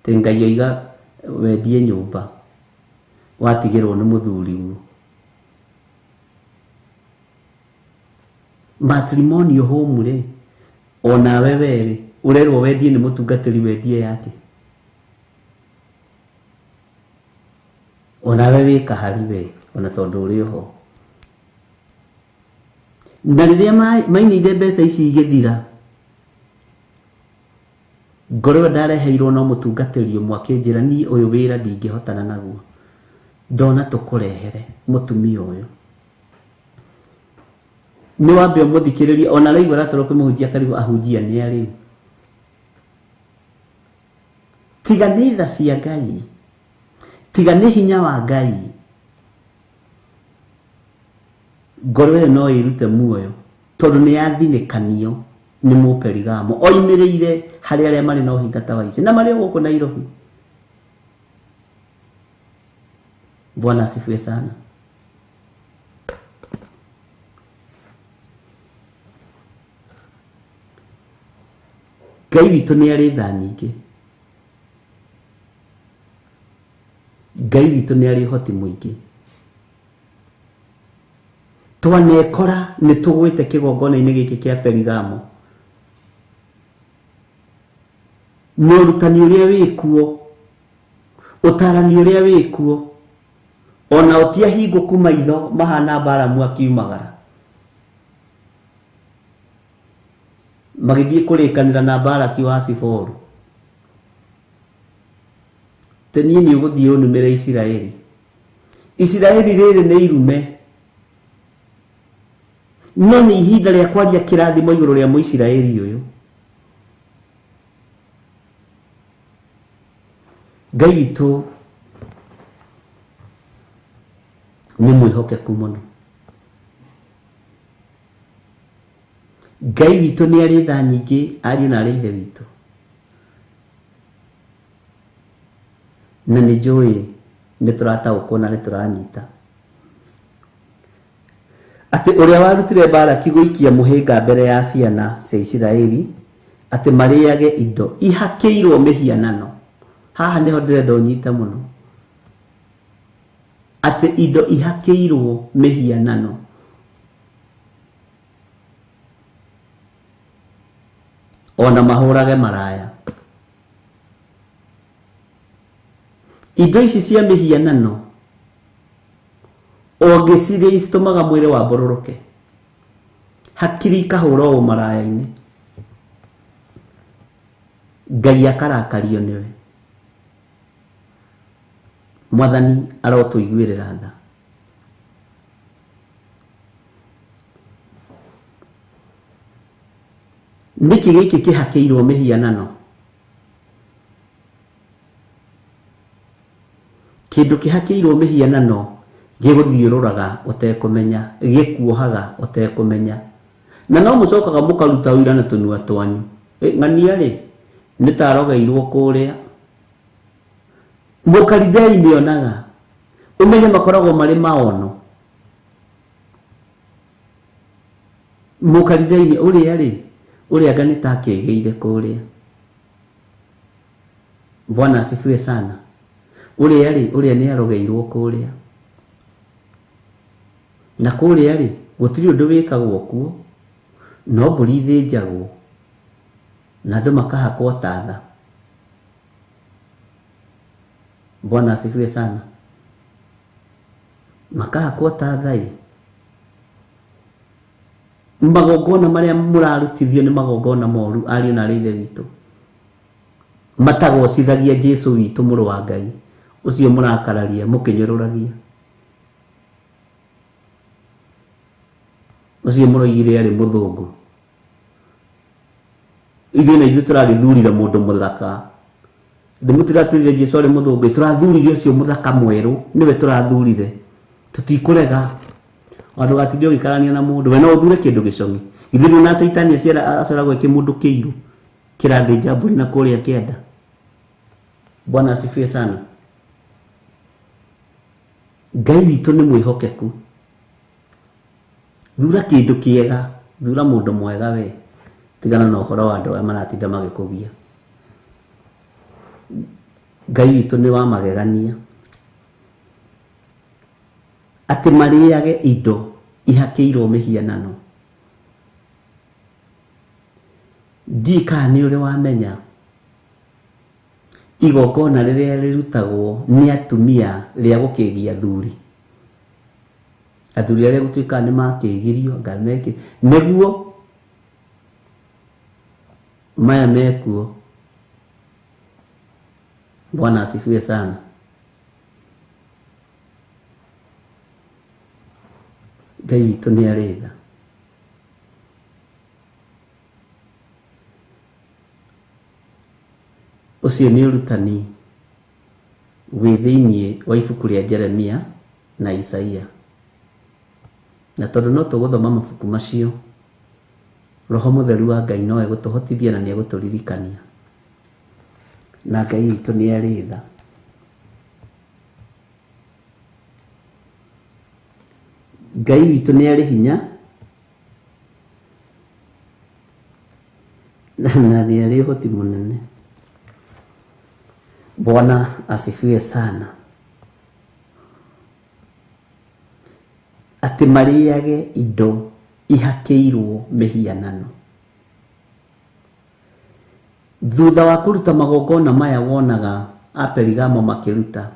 S4: Ngai oiga wendie nyumba watigirwo ni muthuri uyu matrimonial home ri ona wewe ri urerwo wendie ni mutungatiri wendie yake ona wewe kahari we ona tondu uri ho na riria mainire mbeca ici igithira ngoro ndareheirwo no mutungatiri umwe akinjira ni uyu wira ndingihotana naguo ndona tukurehere mutumia uyu ni wambe muthikiriria ona raigu aratoro kumuhunjia karibu ahunjia ni ari tiga ni tha cia Ngai tiga ni hinya wa Ngai ngoro no irute muoyo tondu ni yathinikanio ni Muperigamo oimiriire hari aria mari no hingata wa ici na mari guku Nairobi. Bwana asifiwe sana. Ngai witu ni ari tha nyingi Ngai witu ni ari hoti muingi twanekora ni tugwite kigongona-ini giki kia Perigamo no rutani uria wikuo utarani uria wikuo ona otia hingo kuma itho mahana bara mwakiumagara magithie kurikanira na Baraki wa Siforu tenie ni uguthie unumire Isiraeli riri ni irume no ni ihinda ria kwaria kirathimo iguru ria Muisiraeli uyu Ngai witu ni mwihokeku muno Ngai witu ni ari tha nyingi ariu na ari ithe witu na ni njui ni turataũkwo na ni turanyita ati uria warutire Baraki guikia muhinga mbere ya ciana cia Isiraeli ati mariage indo ihakiirwo mihianano haha niho ndirenda unyite muno ati indo ihakiirwo mihianano ona mahurage maraya indo ici cia mihianano ogicire istumaga mwire wa bororoke hakiri kahura o maraya-ini Ngai akarakario niwe Mwathani arotuiguirira tha niki giki kihakiirwo mihianano kindu kihakiirwo mihianano giguthiururaga utekumenya gikuohaga utekumenya na no mucokaga mukaruta wira na tunua twanyu ng'ania ri nitarogeirwo kuria mukaridei nionaga umenye makoragwo mari maono mukaridei uria ri uria anga nitakigeire kuria Bwana asifiwe sana uria ri uria ni arogeirwo kuria na kuria ri gutiri undu wikagwo kuo no mburi thinjagwo na andu makahakwo tatha Bwana asifiwe sana makahakwo tatha magongona maria murarutithio ni magongona moru ariu na ithe witu matagocithagia Jesu witu muru wa Ngai ucio murakararia mukinyururagia ucio muroigire ari muthungu ithe na ithe turagithurira mundu muthaka Dimutiraturire Jesu ari muthungu turathurire ucio muthaka mweru niwe turathurire tutikurega andu gatindio gikarania na mundu we no uthure kindu gicongi ithiru na Saitani aceragwo kimundu kiiru kirathija mburi na kuria kienda Bwana asifiwe sana Ngai witu ni mwihokeku thura kindu kiega thura mundu mwega we tigana na uhoro wa andu aya maratinda magikugia Ngai witu ni wa magegania ati mariage indo ihakiirwo mihianano ndika ni uri wamenya igongona riria rirutagwo ni atumia ria gukigia thuri athuri aria gutuika ni makigirio ngameke neguo maya mekuo Bwana asifiwe sana Ngai witu ni aretha ucio ni urutani wi thiini wa ibuku ria Jeremia na Isaia na tondu no tuguthoma mabuku macio Roho Mutheru wa Ngai no egutuhotithia na ni eguturirikania na Ngai witu ni aretha Ngai witu ni ari hinya na ni ari hoti munene Bwana asifiwe sana ati mariage indo ihakiirwo mihianano thutha wa kuruta magongona maya wonaga Aperigamo makiruta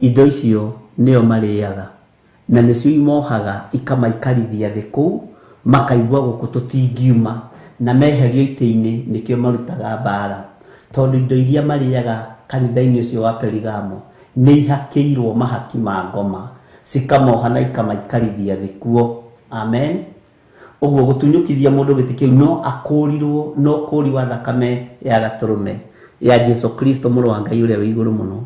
S4: indo icio nĩo marĩaga na nĩcio imohaga ikamaikariithia thĩ kũu makaigua gũkũ tũtingiuma na meherio itĩ-inĩ nĩkĩo marutaga mbara tondũ indo iria marĩaga kanitha-inĩ ũcio wa Perigamo nĩ ihakĩirwo mahaki ma ngoma cikamoha na ikamaikarithia thĩ kuo. Amen. Ũguo gũtunyũkithia mũndũ gĩtĩ kĩu no akũrirwo no kũri wa thakame ya gatũrũme ya Jesu Kristo mũrũ wa Ngai ũrĩa wĩ igũrũ mũno.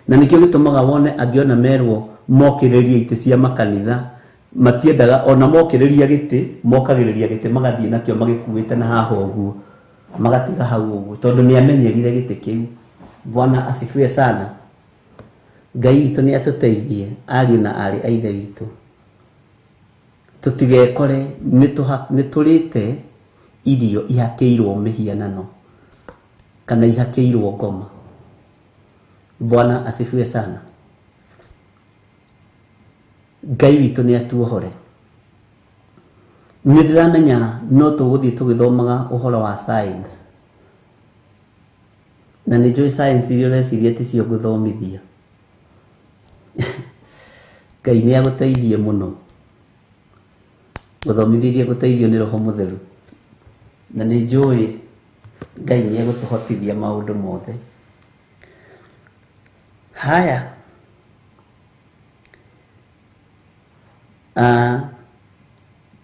S4: Na nĩkĩo gĩtũmaga wone angĩona merwo mokĩrĩria itĩ cia makanitha matiendaga ona mokĩrĩria gĩtĩ mokagĩrĩria gĩtĩ magathiĩ nakĩo magĩkuĩte na haha ũguo magatiga hau ũguo tondũ nĩ amenyerire gĩtĩ kĩu. Bwana asifiwe sana. Ngai witũ nĩ atũteithie ariũ na arĩ a ithe witũ tũtigekore nĩ tũrĩte irio ihakĩirwo mĩhianano kana ihakĩirwo ngoma. Bwana asifiwe sana. Ngai witũ nĩ atuohore. Nĩ ndĩramenya no tũgũthiĩ tũgĩthomaga ũhoro wa science na nĩ njũĩ science iria ũreciria ti cio ngũthomithia. Ngai nĩ agũteithie mũno. Gũthomithia gũteithio nĩ Roho Mũtheru na nĩ njũĩ Ngai nĩ agũtũhotithia maũndũ mothe. Haya,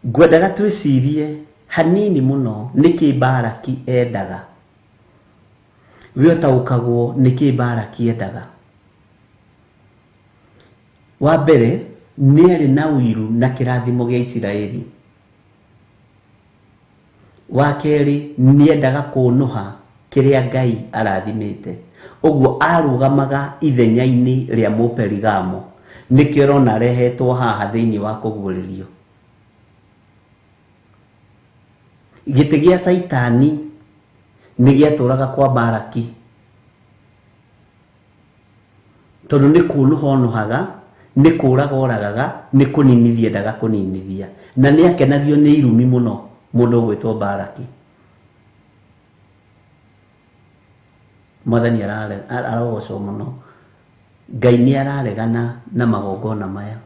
S4: ngwendaga twĩcirie hanini mũno nĩkĩ Baraki endaga. Wĩtaũkagwo nĩkĩ Baraki endaga. Wa mbere nĩ arĩ na ũiru na kĩrathimo gĩa Isiraeli. Wa kerĩ nĩ endaga kũnũha kĩrĩa Ngai arathimĩte. Ũguo arũgamaga ithenya-inĩ rĩa Mũperigamo nĩkĩo ũrona arehetwo haha thĩinĩ wa kũguũrĩrio. Gĩtĩ gĩa Saitani nĩ gĩatũraga kwa Baraki tondũ nĩ kũnũha onũhaga nĩ kũraga oragaga nĩ kũninithia endaga kũninithia na nĩ akenagio nĩ irumi mũno mũndũ ũgwĩtwo Baraki. Mwathani arogocwo mũno. Ngai nĩ araregana na magongona maya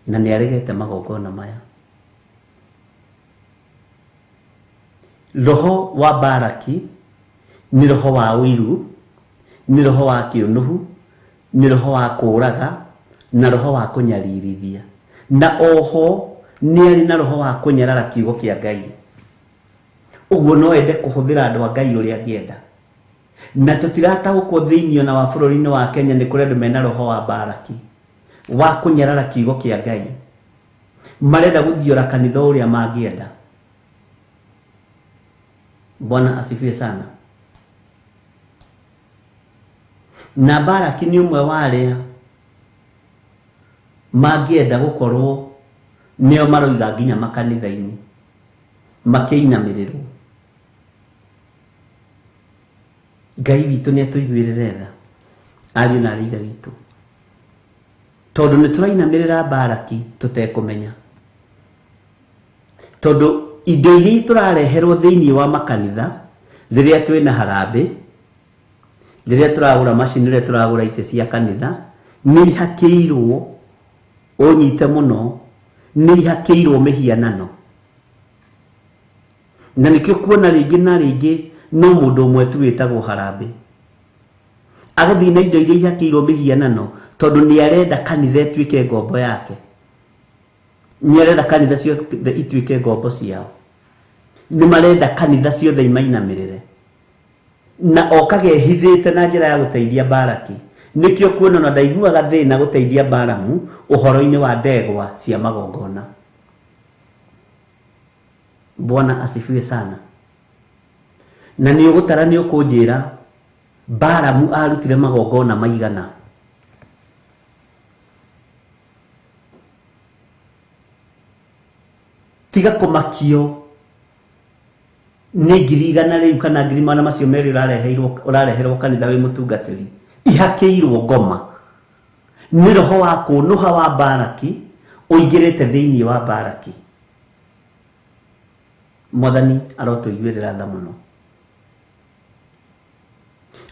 S4: na nĩ aregete magongona maya. Roho wa Baraki nĩ roho wa ũiru, nĩ roho wa kĩũnũhu, nĩ roho wa kũraga na roho wa kũnyaririthia na oho nĩ arĩ na roho wa kũnyarara kiugo kĩa Ngai. Ũguo no ende kũhũthĩra andũ a Ngai ũrĩa angĩenda na tũtirataũkwo thĩinĩ ona wa bũrũri-inĩ wa Kenya nĩ kũrĩ andũ mena roho wa Baraki wa kũnyarara kiugo kĩa Ngai marenda gũthiora kanitha ũrĩa mangĩenda. Bwana asifiwe sana. Na Baraki nĩ ũmwe wa arĩa mangĩenda gũkorwo nĩo maroiga nginya makanitha-inĩ makĩinamĩrĩrwo. Ngai witũ nĩ atũiguĩrĩre tha ariũ na arĩ ithe witũ tondũ nĩ tũrainamĩrĩra Baraki tũtekũmenya tondũ indo iria tũrareherwo thĩinĩ wa makanitha rĩrĩa twĩna harambĩ rĩrĩa tũragũra macini rĩrĩa tũragũra itĩ cia kanitha nĩ ihakĩirwo ũnyite mũno nĩ ihakĩirwo mĩhianano na nĩkĩo kuona rĩngĩ na rĩngĩ no mũndũ ũmwe tu wĩtagwo harambĩ agathiĩ na indo iria ihakĩirwo mĩhianano tondũ nĩ arenda kanitha ĩtuĩke ngombo yake. Nĩ arenda kanitha ciothe ituĩke ngombo ciao. Nĩ marenda kanitha ciothe imainamĩrĩre na okagehithĩte na njĩra ya gũteithia Baraki. Nĩkĩo kuona na ndaiguaga thĩna gũteithia Balamu ũhoro-inĩ wa ndegwa cia magongona. Bwana asifiwe sana. Na nĩ ũgũtara nĩ ũkũnjĩra Balamu arutire magongona maigana. Tiga kũmakio nĩ 100,000 rĩu kana 100,000 macio merĩ ũrareherwo kanitha wĩ mũtungatĩri ihakĩirwo ngoma. Nĩ roho wa kũnũha wa Baraki ũingĩrĩte thĩinĩ wa Baraki. Mwathani arotũiguĩrĩra tha mũno.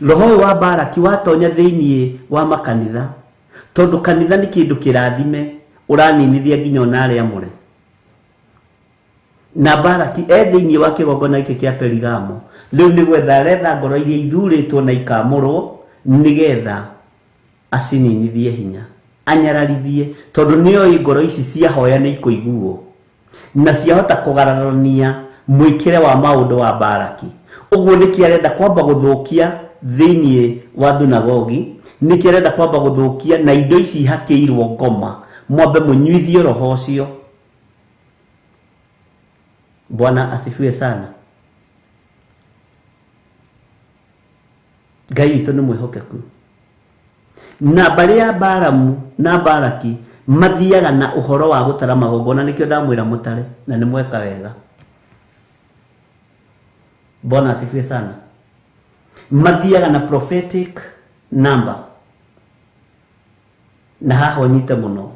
S4: roho wa Baraki watonya thiini wa makanitha tondu kanitha ni kindu kirathime uraninithia nginya onare amure na Baraki thiini wa kigongona giki kia Perigamo riu ni gwetha retha ngoro iria ithuritwo na ikamurwo nigetha asininithie hinya anyararithie tondu niyo ngoro ici cia hoya ni ikuiguo na ciahota kugararania mwikire wa maundu wa Baraki uguo nikiarenda kwamba guthukia thiini wa thunagogi nikiarenda kwamba guthukia na indo ici hakiirwo ngoma mwambe munyuithie roho ucio. Bwana asifiwe sana. Ngai witũ nĩ mwĩhokeku na bari ya Balamu na Baraki mathiaga na uhoro wa gutara magongona nikio ndamwira mutare na ni mweka wega. Bwana asifiwe sana. Mathiaga na prophetic number na haho nyite muno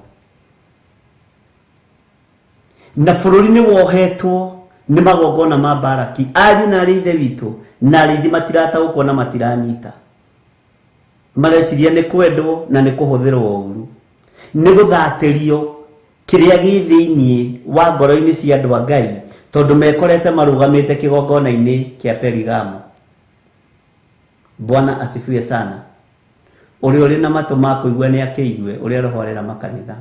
S4: na bururi ni wohetwo ni magongona ma Baraki ari na rithe witu na rithi matirata uko na matiranyita mareciria ni kwendwo na ni kuhuthirwo uru ni guthatirio kiria githiini wa ngoro-ini cia andu a Ngai tondu mekorete marugamite kigongona-ini kia Perigamo. Bwana asifiwe sana. Uri na matu ma kuigua ni akiigue uri rohorera makanitha.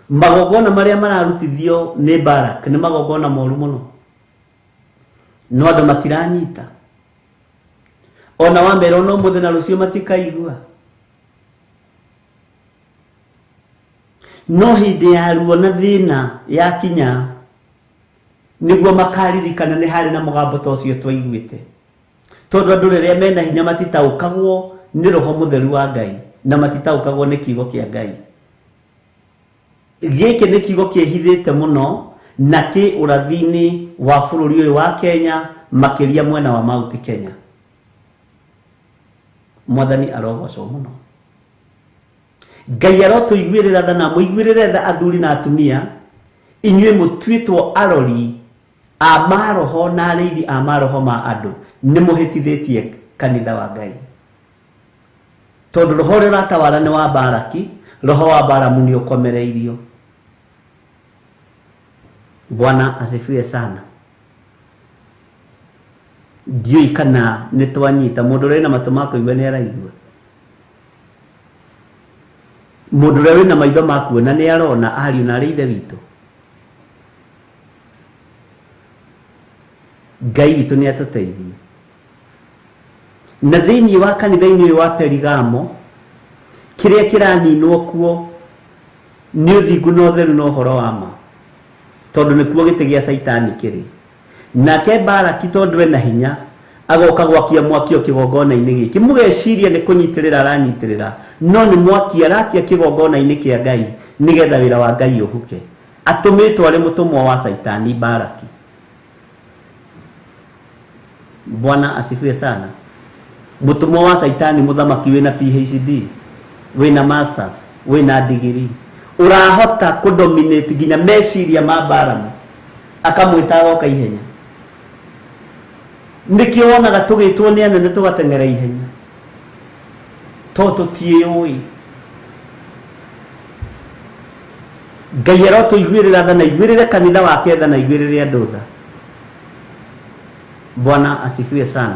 S4: Magongona maria mararutithio ni Baraki ni magongona moru muno no andu matiranyita ona wambere no muthenya rucio matikaigua no hindi ya ruo na thina ya kinya niguo makaririkana ni hari na mugambo ta ucio twaiguite tondu andu riria mena hinya matitaukagwo ni roho mutheru wa Ngai na matitaukagwo ni kiugo kia Ngai. Giki ni kiugo kiehithite muno na ki urathini wa bururi uyu wa Kenya makiria mwena wa Mount Kenya. Mwathani arogocwo muno. Ngai arotuiguirira tha na muiguirire tha athuri na atumia inyue mutwitwo arori a maroho na arithi a maroho ma andu ni muhitithitie kanitha wa Ngai tondu roho ria ratawara ni wa Baraki roho wa Balamu ni ukomereirio. Bwana asifiwe sana. Ndioi kana nitwanyita mundu uri na matu ma kuigua ni araigua mundu uri na maitho ma kuona ni arona ariu na arithe witu. Ngai witu ni atuteithie na thiini wa kanitha-ini wa Perigamo kiria kiraninwo kuo ni uthingu na utheru na uhoro wa ma tondu ni kuo gite gia Saitani kiri nake Baraki tondu ena hinya agoka gwakia mwaki o kigongona-ini giki mugeciria ni kunyitirira aranyitirira no ni mwaki arakia kigongona-ini kia Ngai nigetha wira wa Ngai uhuke atumitwo ari mutumwa wa Saitani Baraki. Bwana asifiwe sana. Mutumwa wa Saitani muthamaki wina PhD wina masters wina degree urahota kudominate ginya meciria ma Balamu akamwita goka ihenya nikiona tugitwo ni anene tugatengera ihenya toto tioi Ngai arotuiguirira tha na iguirire kanitha wake tha na iguirire andu tha. Bwana asifiwe sana.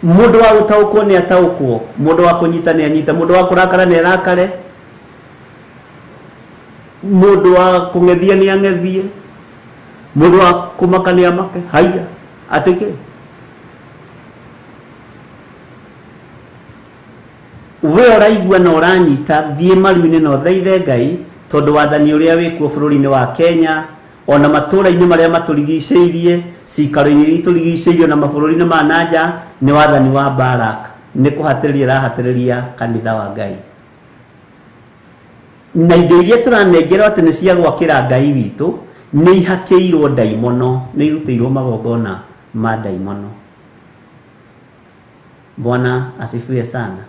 S4: Mundu wa gutaukwo ni ataukwo mundu wa kunyita ni anyita mundu wa kurakara ni arakare mundu wa kungethia ni angethie mundu wa kumaka ni amake haya atike. We uraigua na uranyita thie maru-ini no thaithe Ngai tondu wathani uria wikuo bururi-ini wa Kenya ona matura-ini maria maturigiceirie cikaro-ini iria turigiceirio na mabururi-ini ma nanja ni wathani wa Baraki ni kuhatiriria rahatiriria kanitha wa Ngai na indo iria turanengerwo ati ni cia gwakira Ngai witu ni ihakiirwo daimono ni irutirwo magongona ma daimono. Bwana asifiwe sana.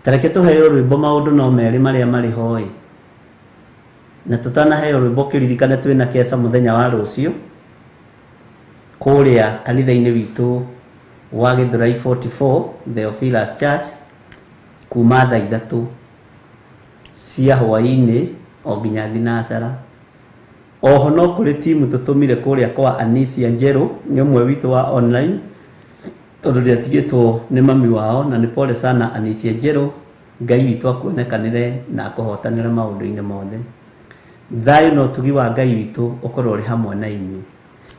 S4: Tareke tuheo rwimbo maundu no meri maria mari hoi na tutana heo rwimbo kiririkane twina kesa muthenya wa rucio kuria kanitha-ini witu wa Githurai 44 Theophilus Church kuma thaa 3 cia hwaini o nginya thinacara. Oho no kuri timu tutumire kuria kwa Anisia Njeru ni umwe witu wa online tondu ndiatigitwo ni mami wao, na ni pole sana Anisia Njeru. Ngai witu akuonekanire na akuhotanire maundu-ini mothe. Thayo no tugi wa Ngai witu ukorwo ri hamwe na inyu.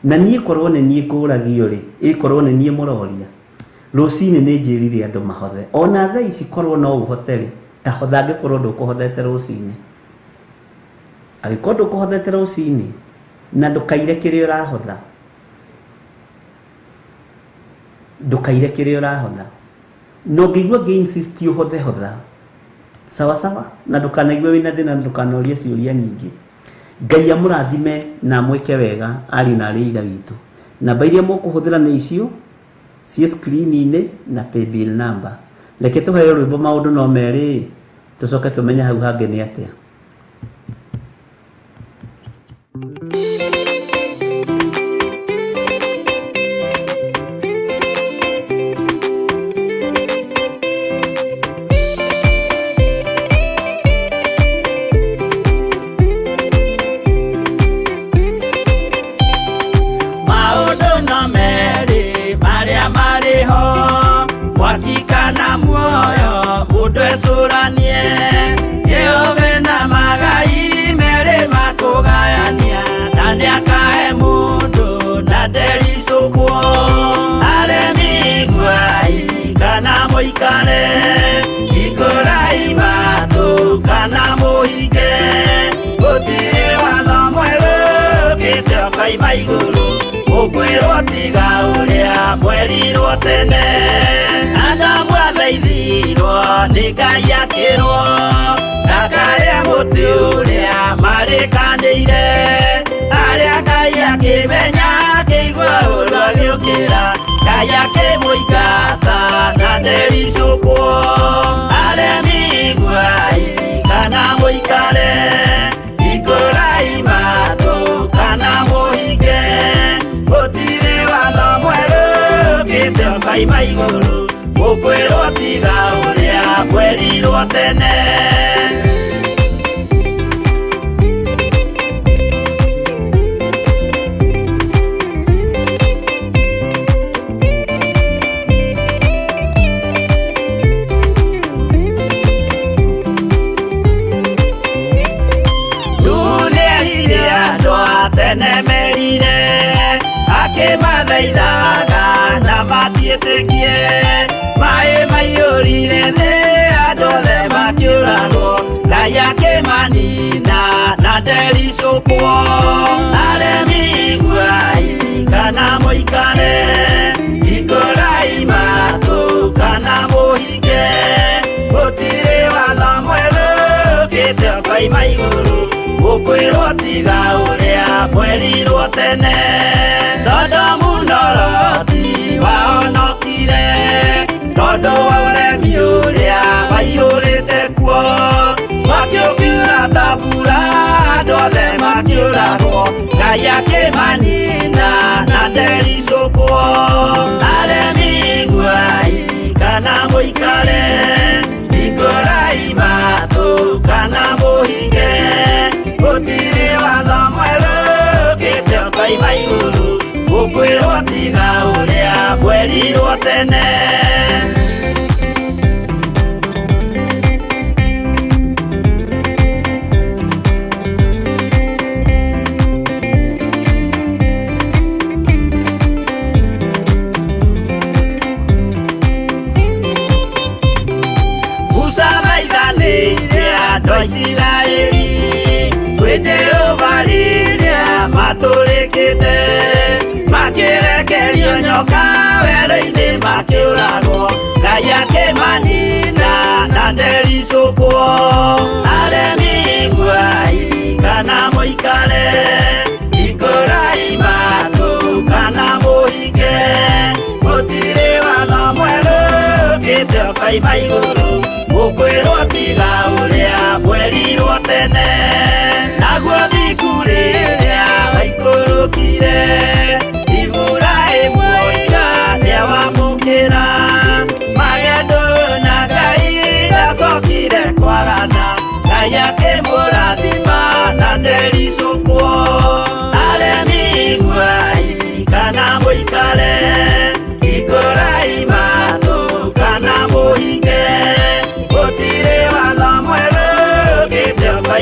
S4: Na niĩ korwo nĩ niĩ ngũragio rĩ, ĩkorwo nĩ niĩ mũroria, rũcinĩ nĩ njĩrire andũ mahothe. Ona thaa ici korwo no ũhote rĩ, ta hotha angĩkorwo ndũkũhothete rũcinĩ. Angĩkorwo ndũkũhothete rũcinĩ na ndũkaire kĩrĩa ũrahotha, ndũkaire kĩrĩa ũrahotha, no ngĩigua ngĩ-insist ũhothe hotha, sawa sawa, na ndũkanaigue wĩna thĩna, ndũkanorie ciũria nyingĩ. Ngai amũrathime na mwĩke wega ariũ na arĩ ithe witũ. Namba iria mũkũhũthĩra nĩ icio cie screen-inĩ na paybill number. Reke tũheo rwĩmbo maũndũ no merĩ, tũcoke tũmenye hau hangĩ nĩ atĩa.
S3: Wakikana muoyo udwesuranie Jehove na magai mere makugayania Nani akae mundu na derisukwo Aremiguai kana muikare Ikurai matu kana muhike Gutire watho mweru kite okaima iguru Ukwirwo tiga uria mwerirwo tene Adamu athaithirwo nĩ Ngai akĩrwo ndakarĩa mũtĩ ũrĩa marĩkanĩire arĩa Ngai akĩmenya akĩigua ũndũ agĩũkĩra Ngai akĩmũingata na ndericũkwo aremi iguai kana mũikare ikũrai matũ kana mũhinge gũtirĩ watho mwerũ ũkĩte ũkaima igũrũ Ukwirwo tiga uria mwerirwo tene Nũnĩerire andũ a tene merire akĩmathaithaga na matiĩtĩkie Mae maiyũrire thĩ andũ othe makĩũragwo Ngai akĩmanina na ndericũkwo aremi iguai kana mũikare ikũrai matũ kana mũhinge gũtirĩ watho mwerũ ũkĩte ũkaima igũrũ ũkwĩrwo tiga ũrĩa mwerirwo tene Sodomu na Loti wahonokire Tondũ wa ũremi ũrĩa waiyũrĩte kuo Makĩũkiura ta mbura andũ othe makĩũragwo Ngai akĩmanina na ndericũkwo Aremi iguai kana mũikare ikũrai matũ kana mũhinge gũtirĩ watho mwerũ ũkĩte ũkaima igũrũ ũkwĩrwo tiga ũrĩa mwerirwo tene Isiraeli kwĩ Jehova rĩrĩa matũrĩkĩte makĩrekerio nyoka werũ-inĩ makĩũragwo Ngai akĩmanina na ndericũkwo aremi iguai kana mũikare ikũrai matũ kana mũhinge gũtirĩ watho mwerũ ũkĩte ũkaima igũrũ ũkwĩrwo tiga ũrĩa mwerirwo tene Naguo thiku rĩrĩa waikũrũkire ibura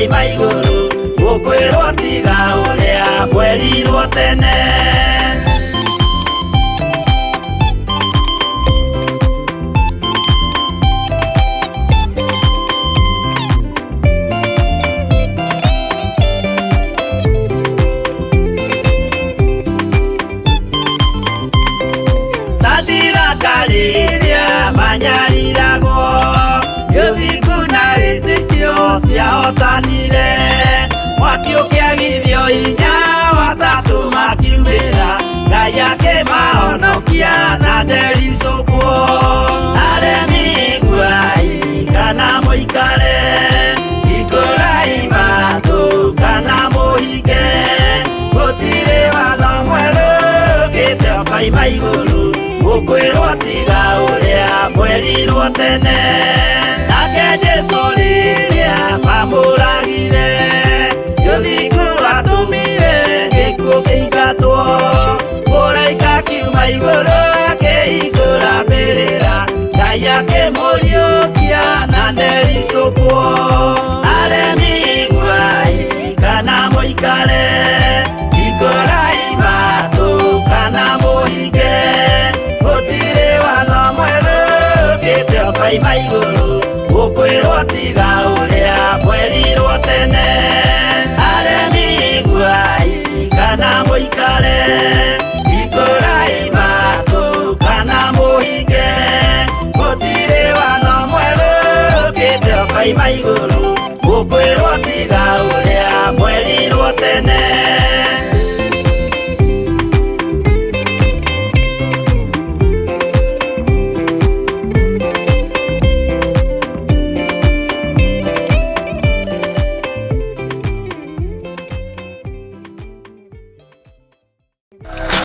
S3: kaima iguru gukwirwo tiga uria mwerirwo tene Kaliria manyariragwo yuthiku na wĩtĩkio ciahotanire mwaki ũkĩagithio inya watatu makiumĩra Ngai akĩmahonokia na ndericũkwo aremi nguai kana mũikare ikũrai matũ kana mũhinge gũtirĩ watho mwerũ ũkĩte ũkaima igũrũ gukwirwo tiga uria mwerirwo tene nake Jesu riria mamũragire yũthiku atumire gĩkuũ kĩingatwo mũraika kiuma igũrũ akĩhingũra mbĩrĩra Ngai akĩmũriũkia na ndericũkwo aremi nguai kana mũikare ikũrai matũ kana mũhinge kaima iguru gukwirwo tiga uria mwerirwo tene aremi nguai kana mũikare ikũrai matũ kana mũhinge gũtirĩ watho mwerũ ũkĩte kaima iguru gukwirwo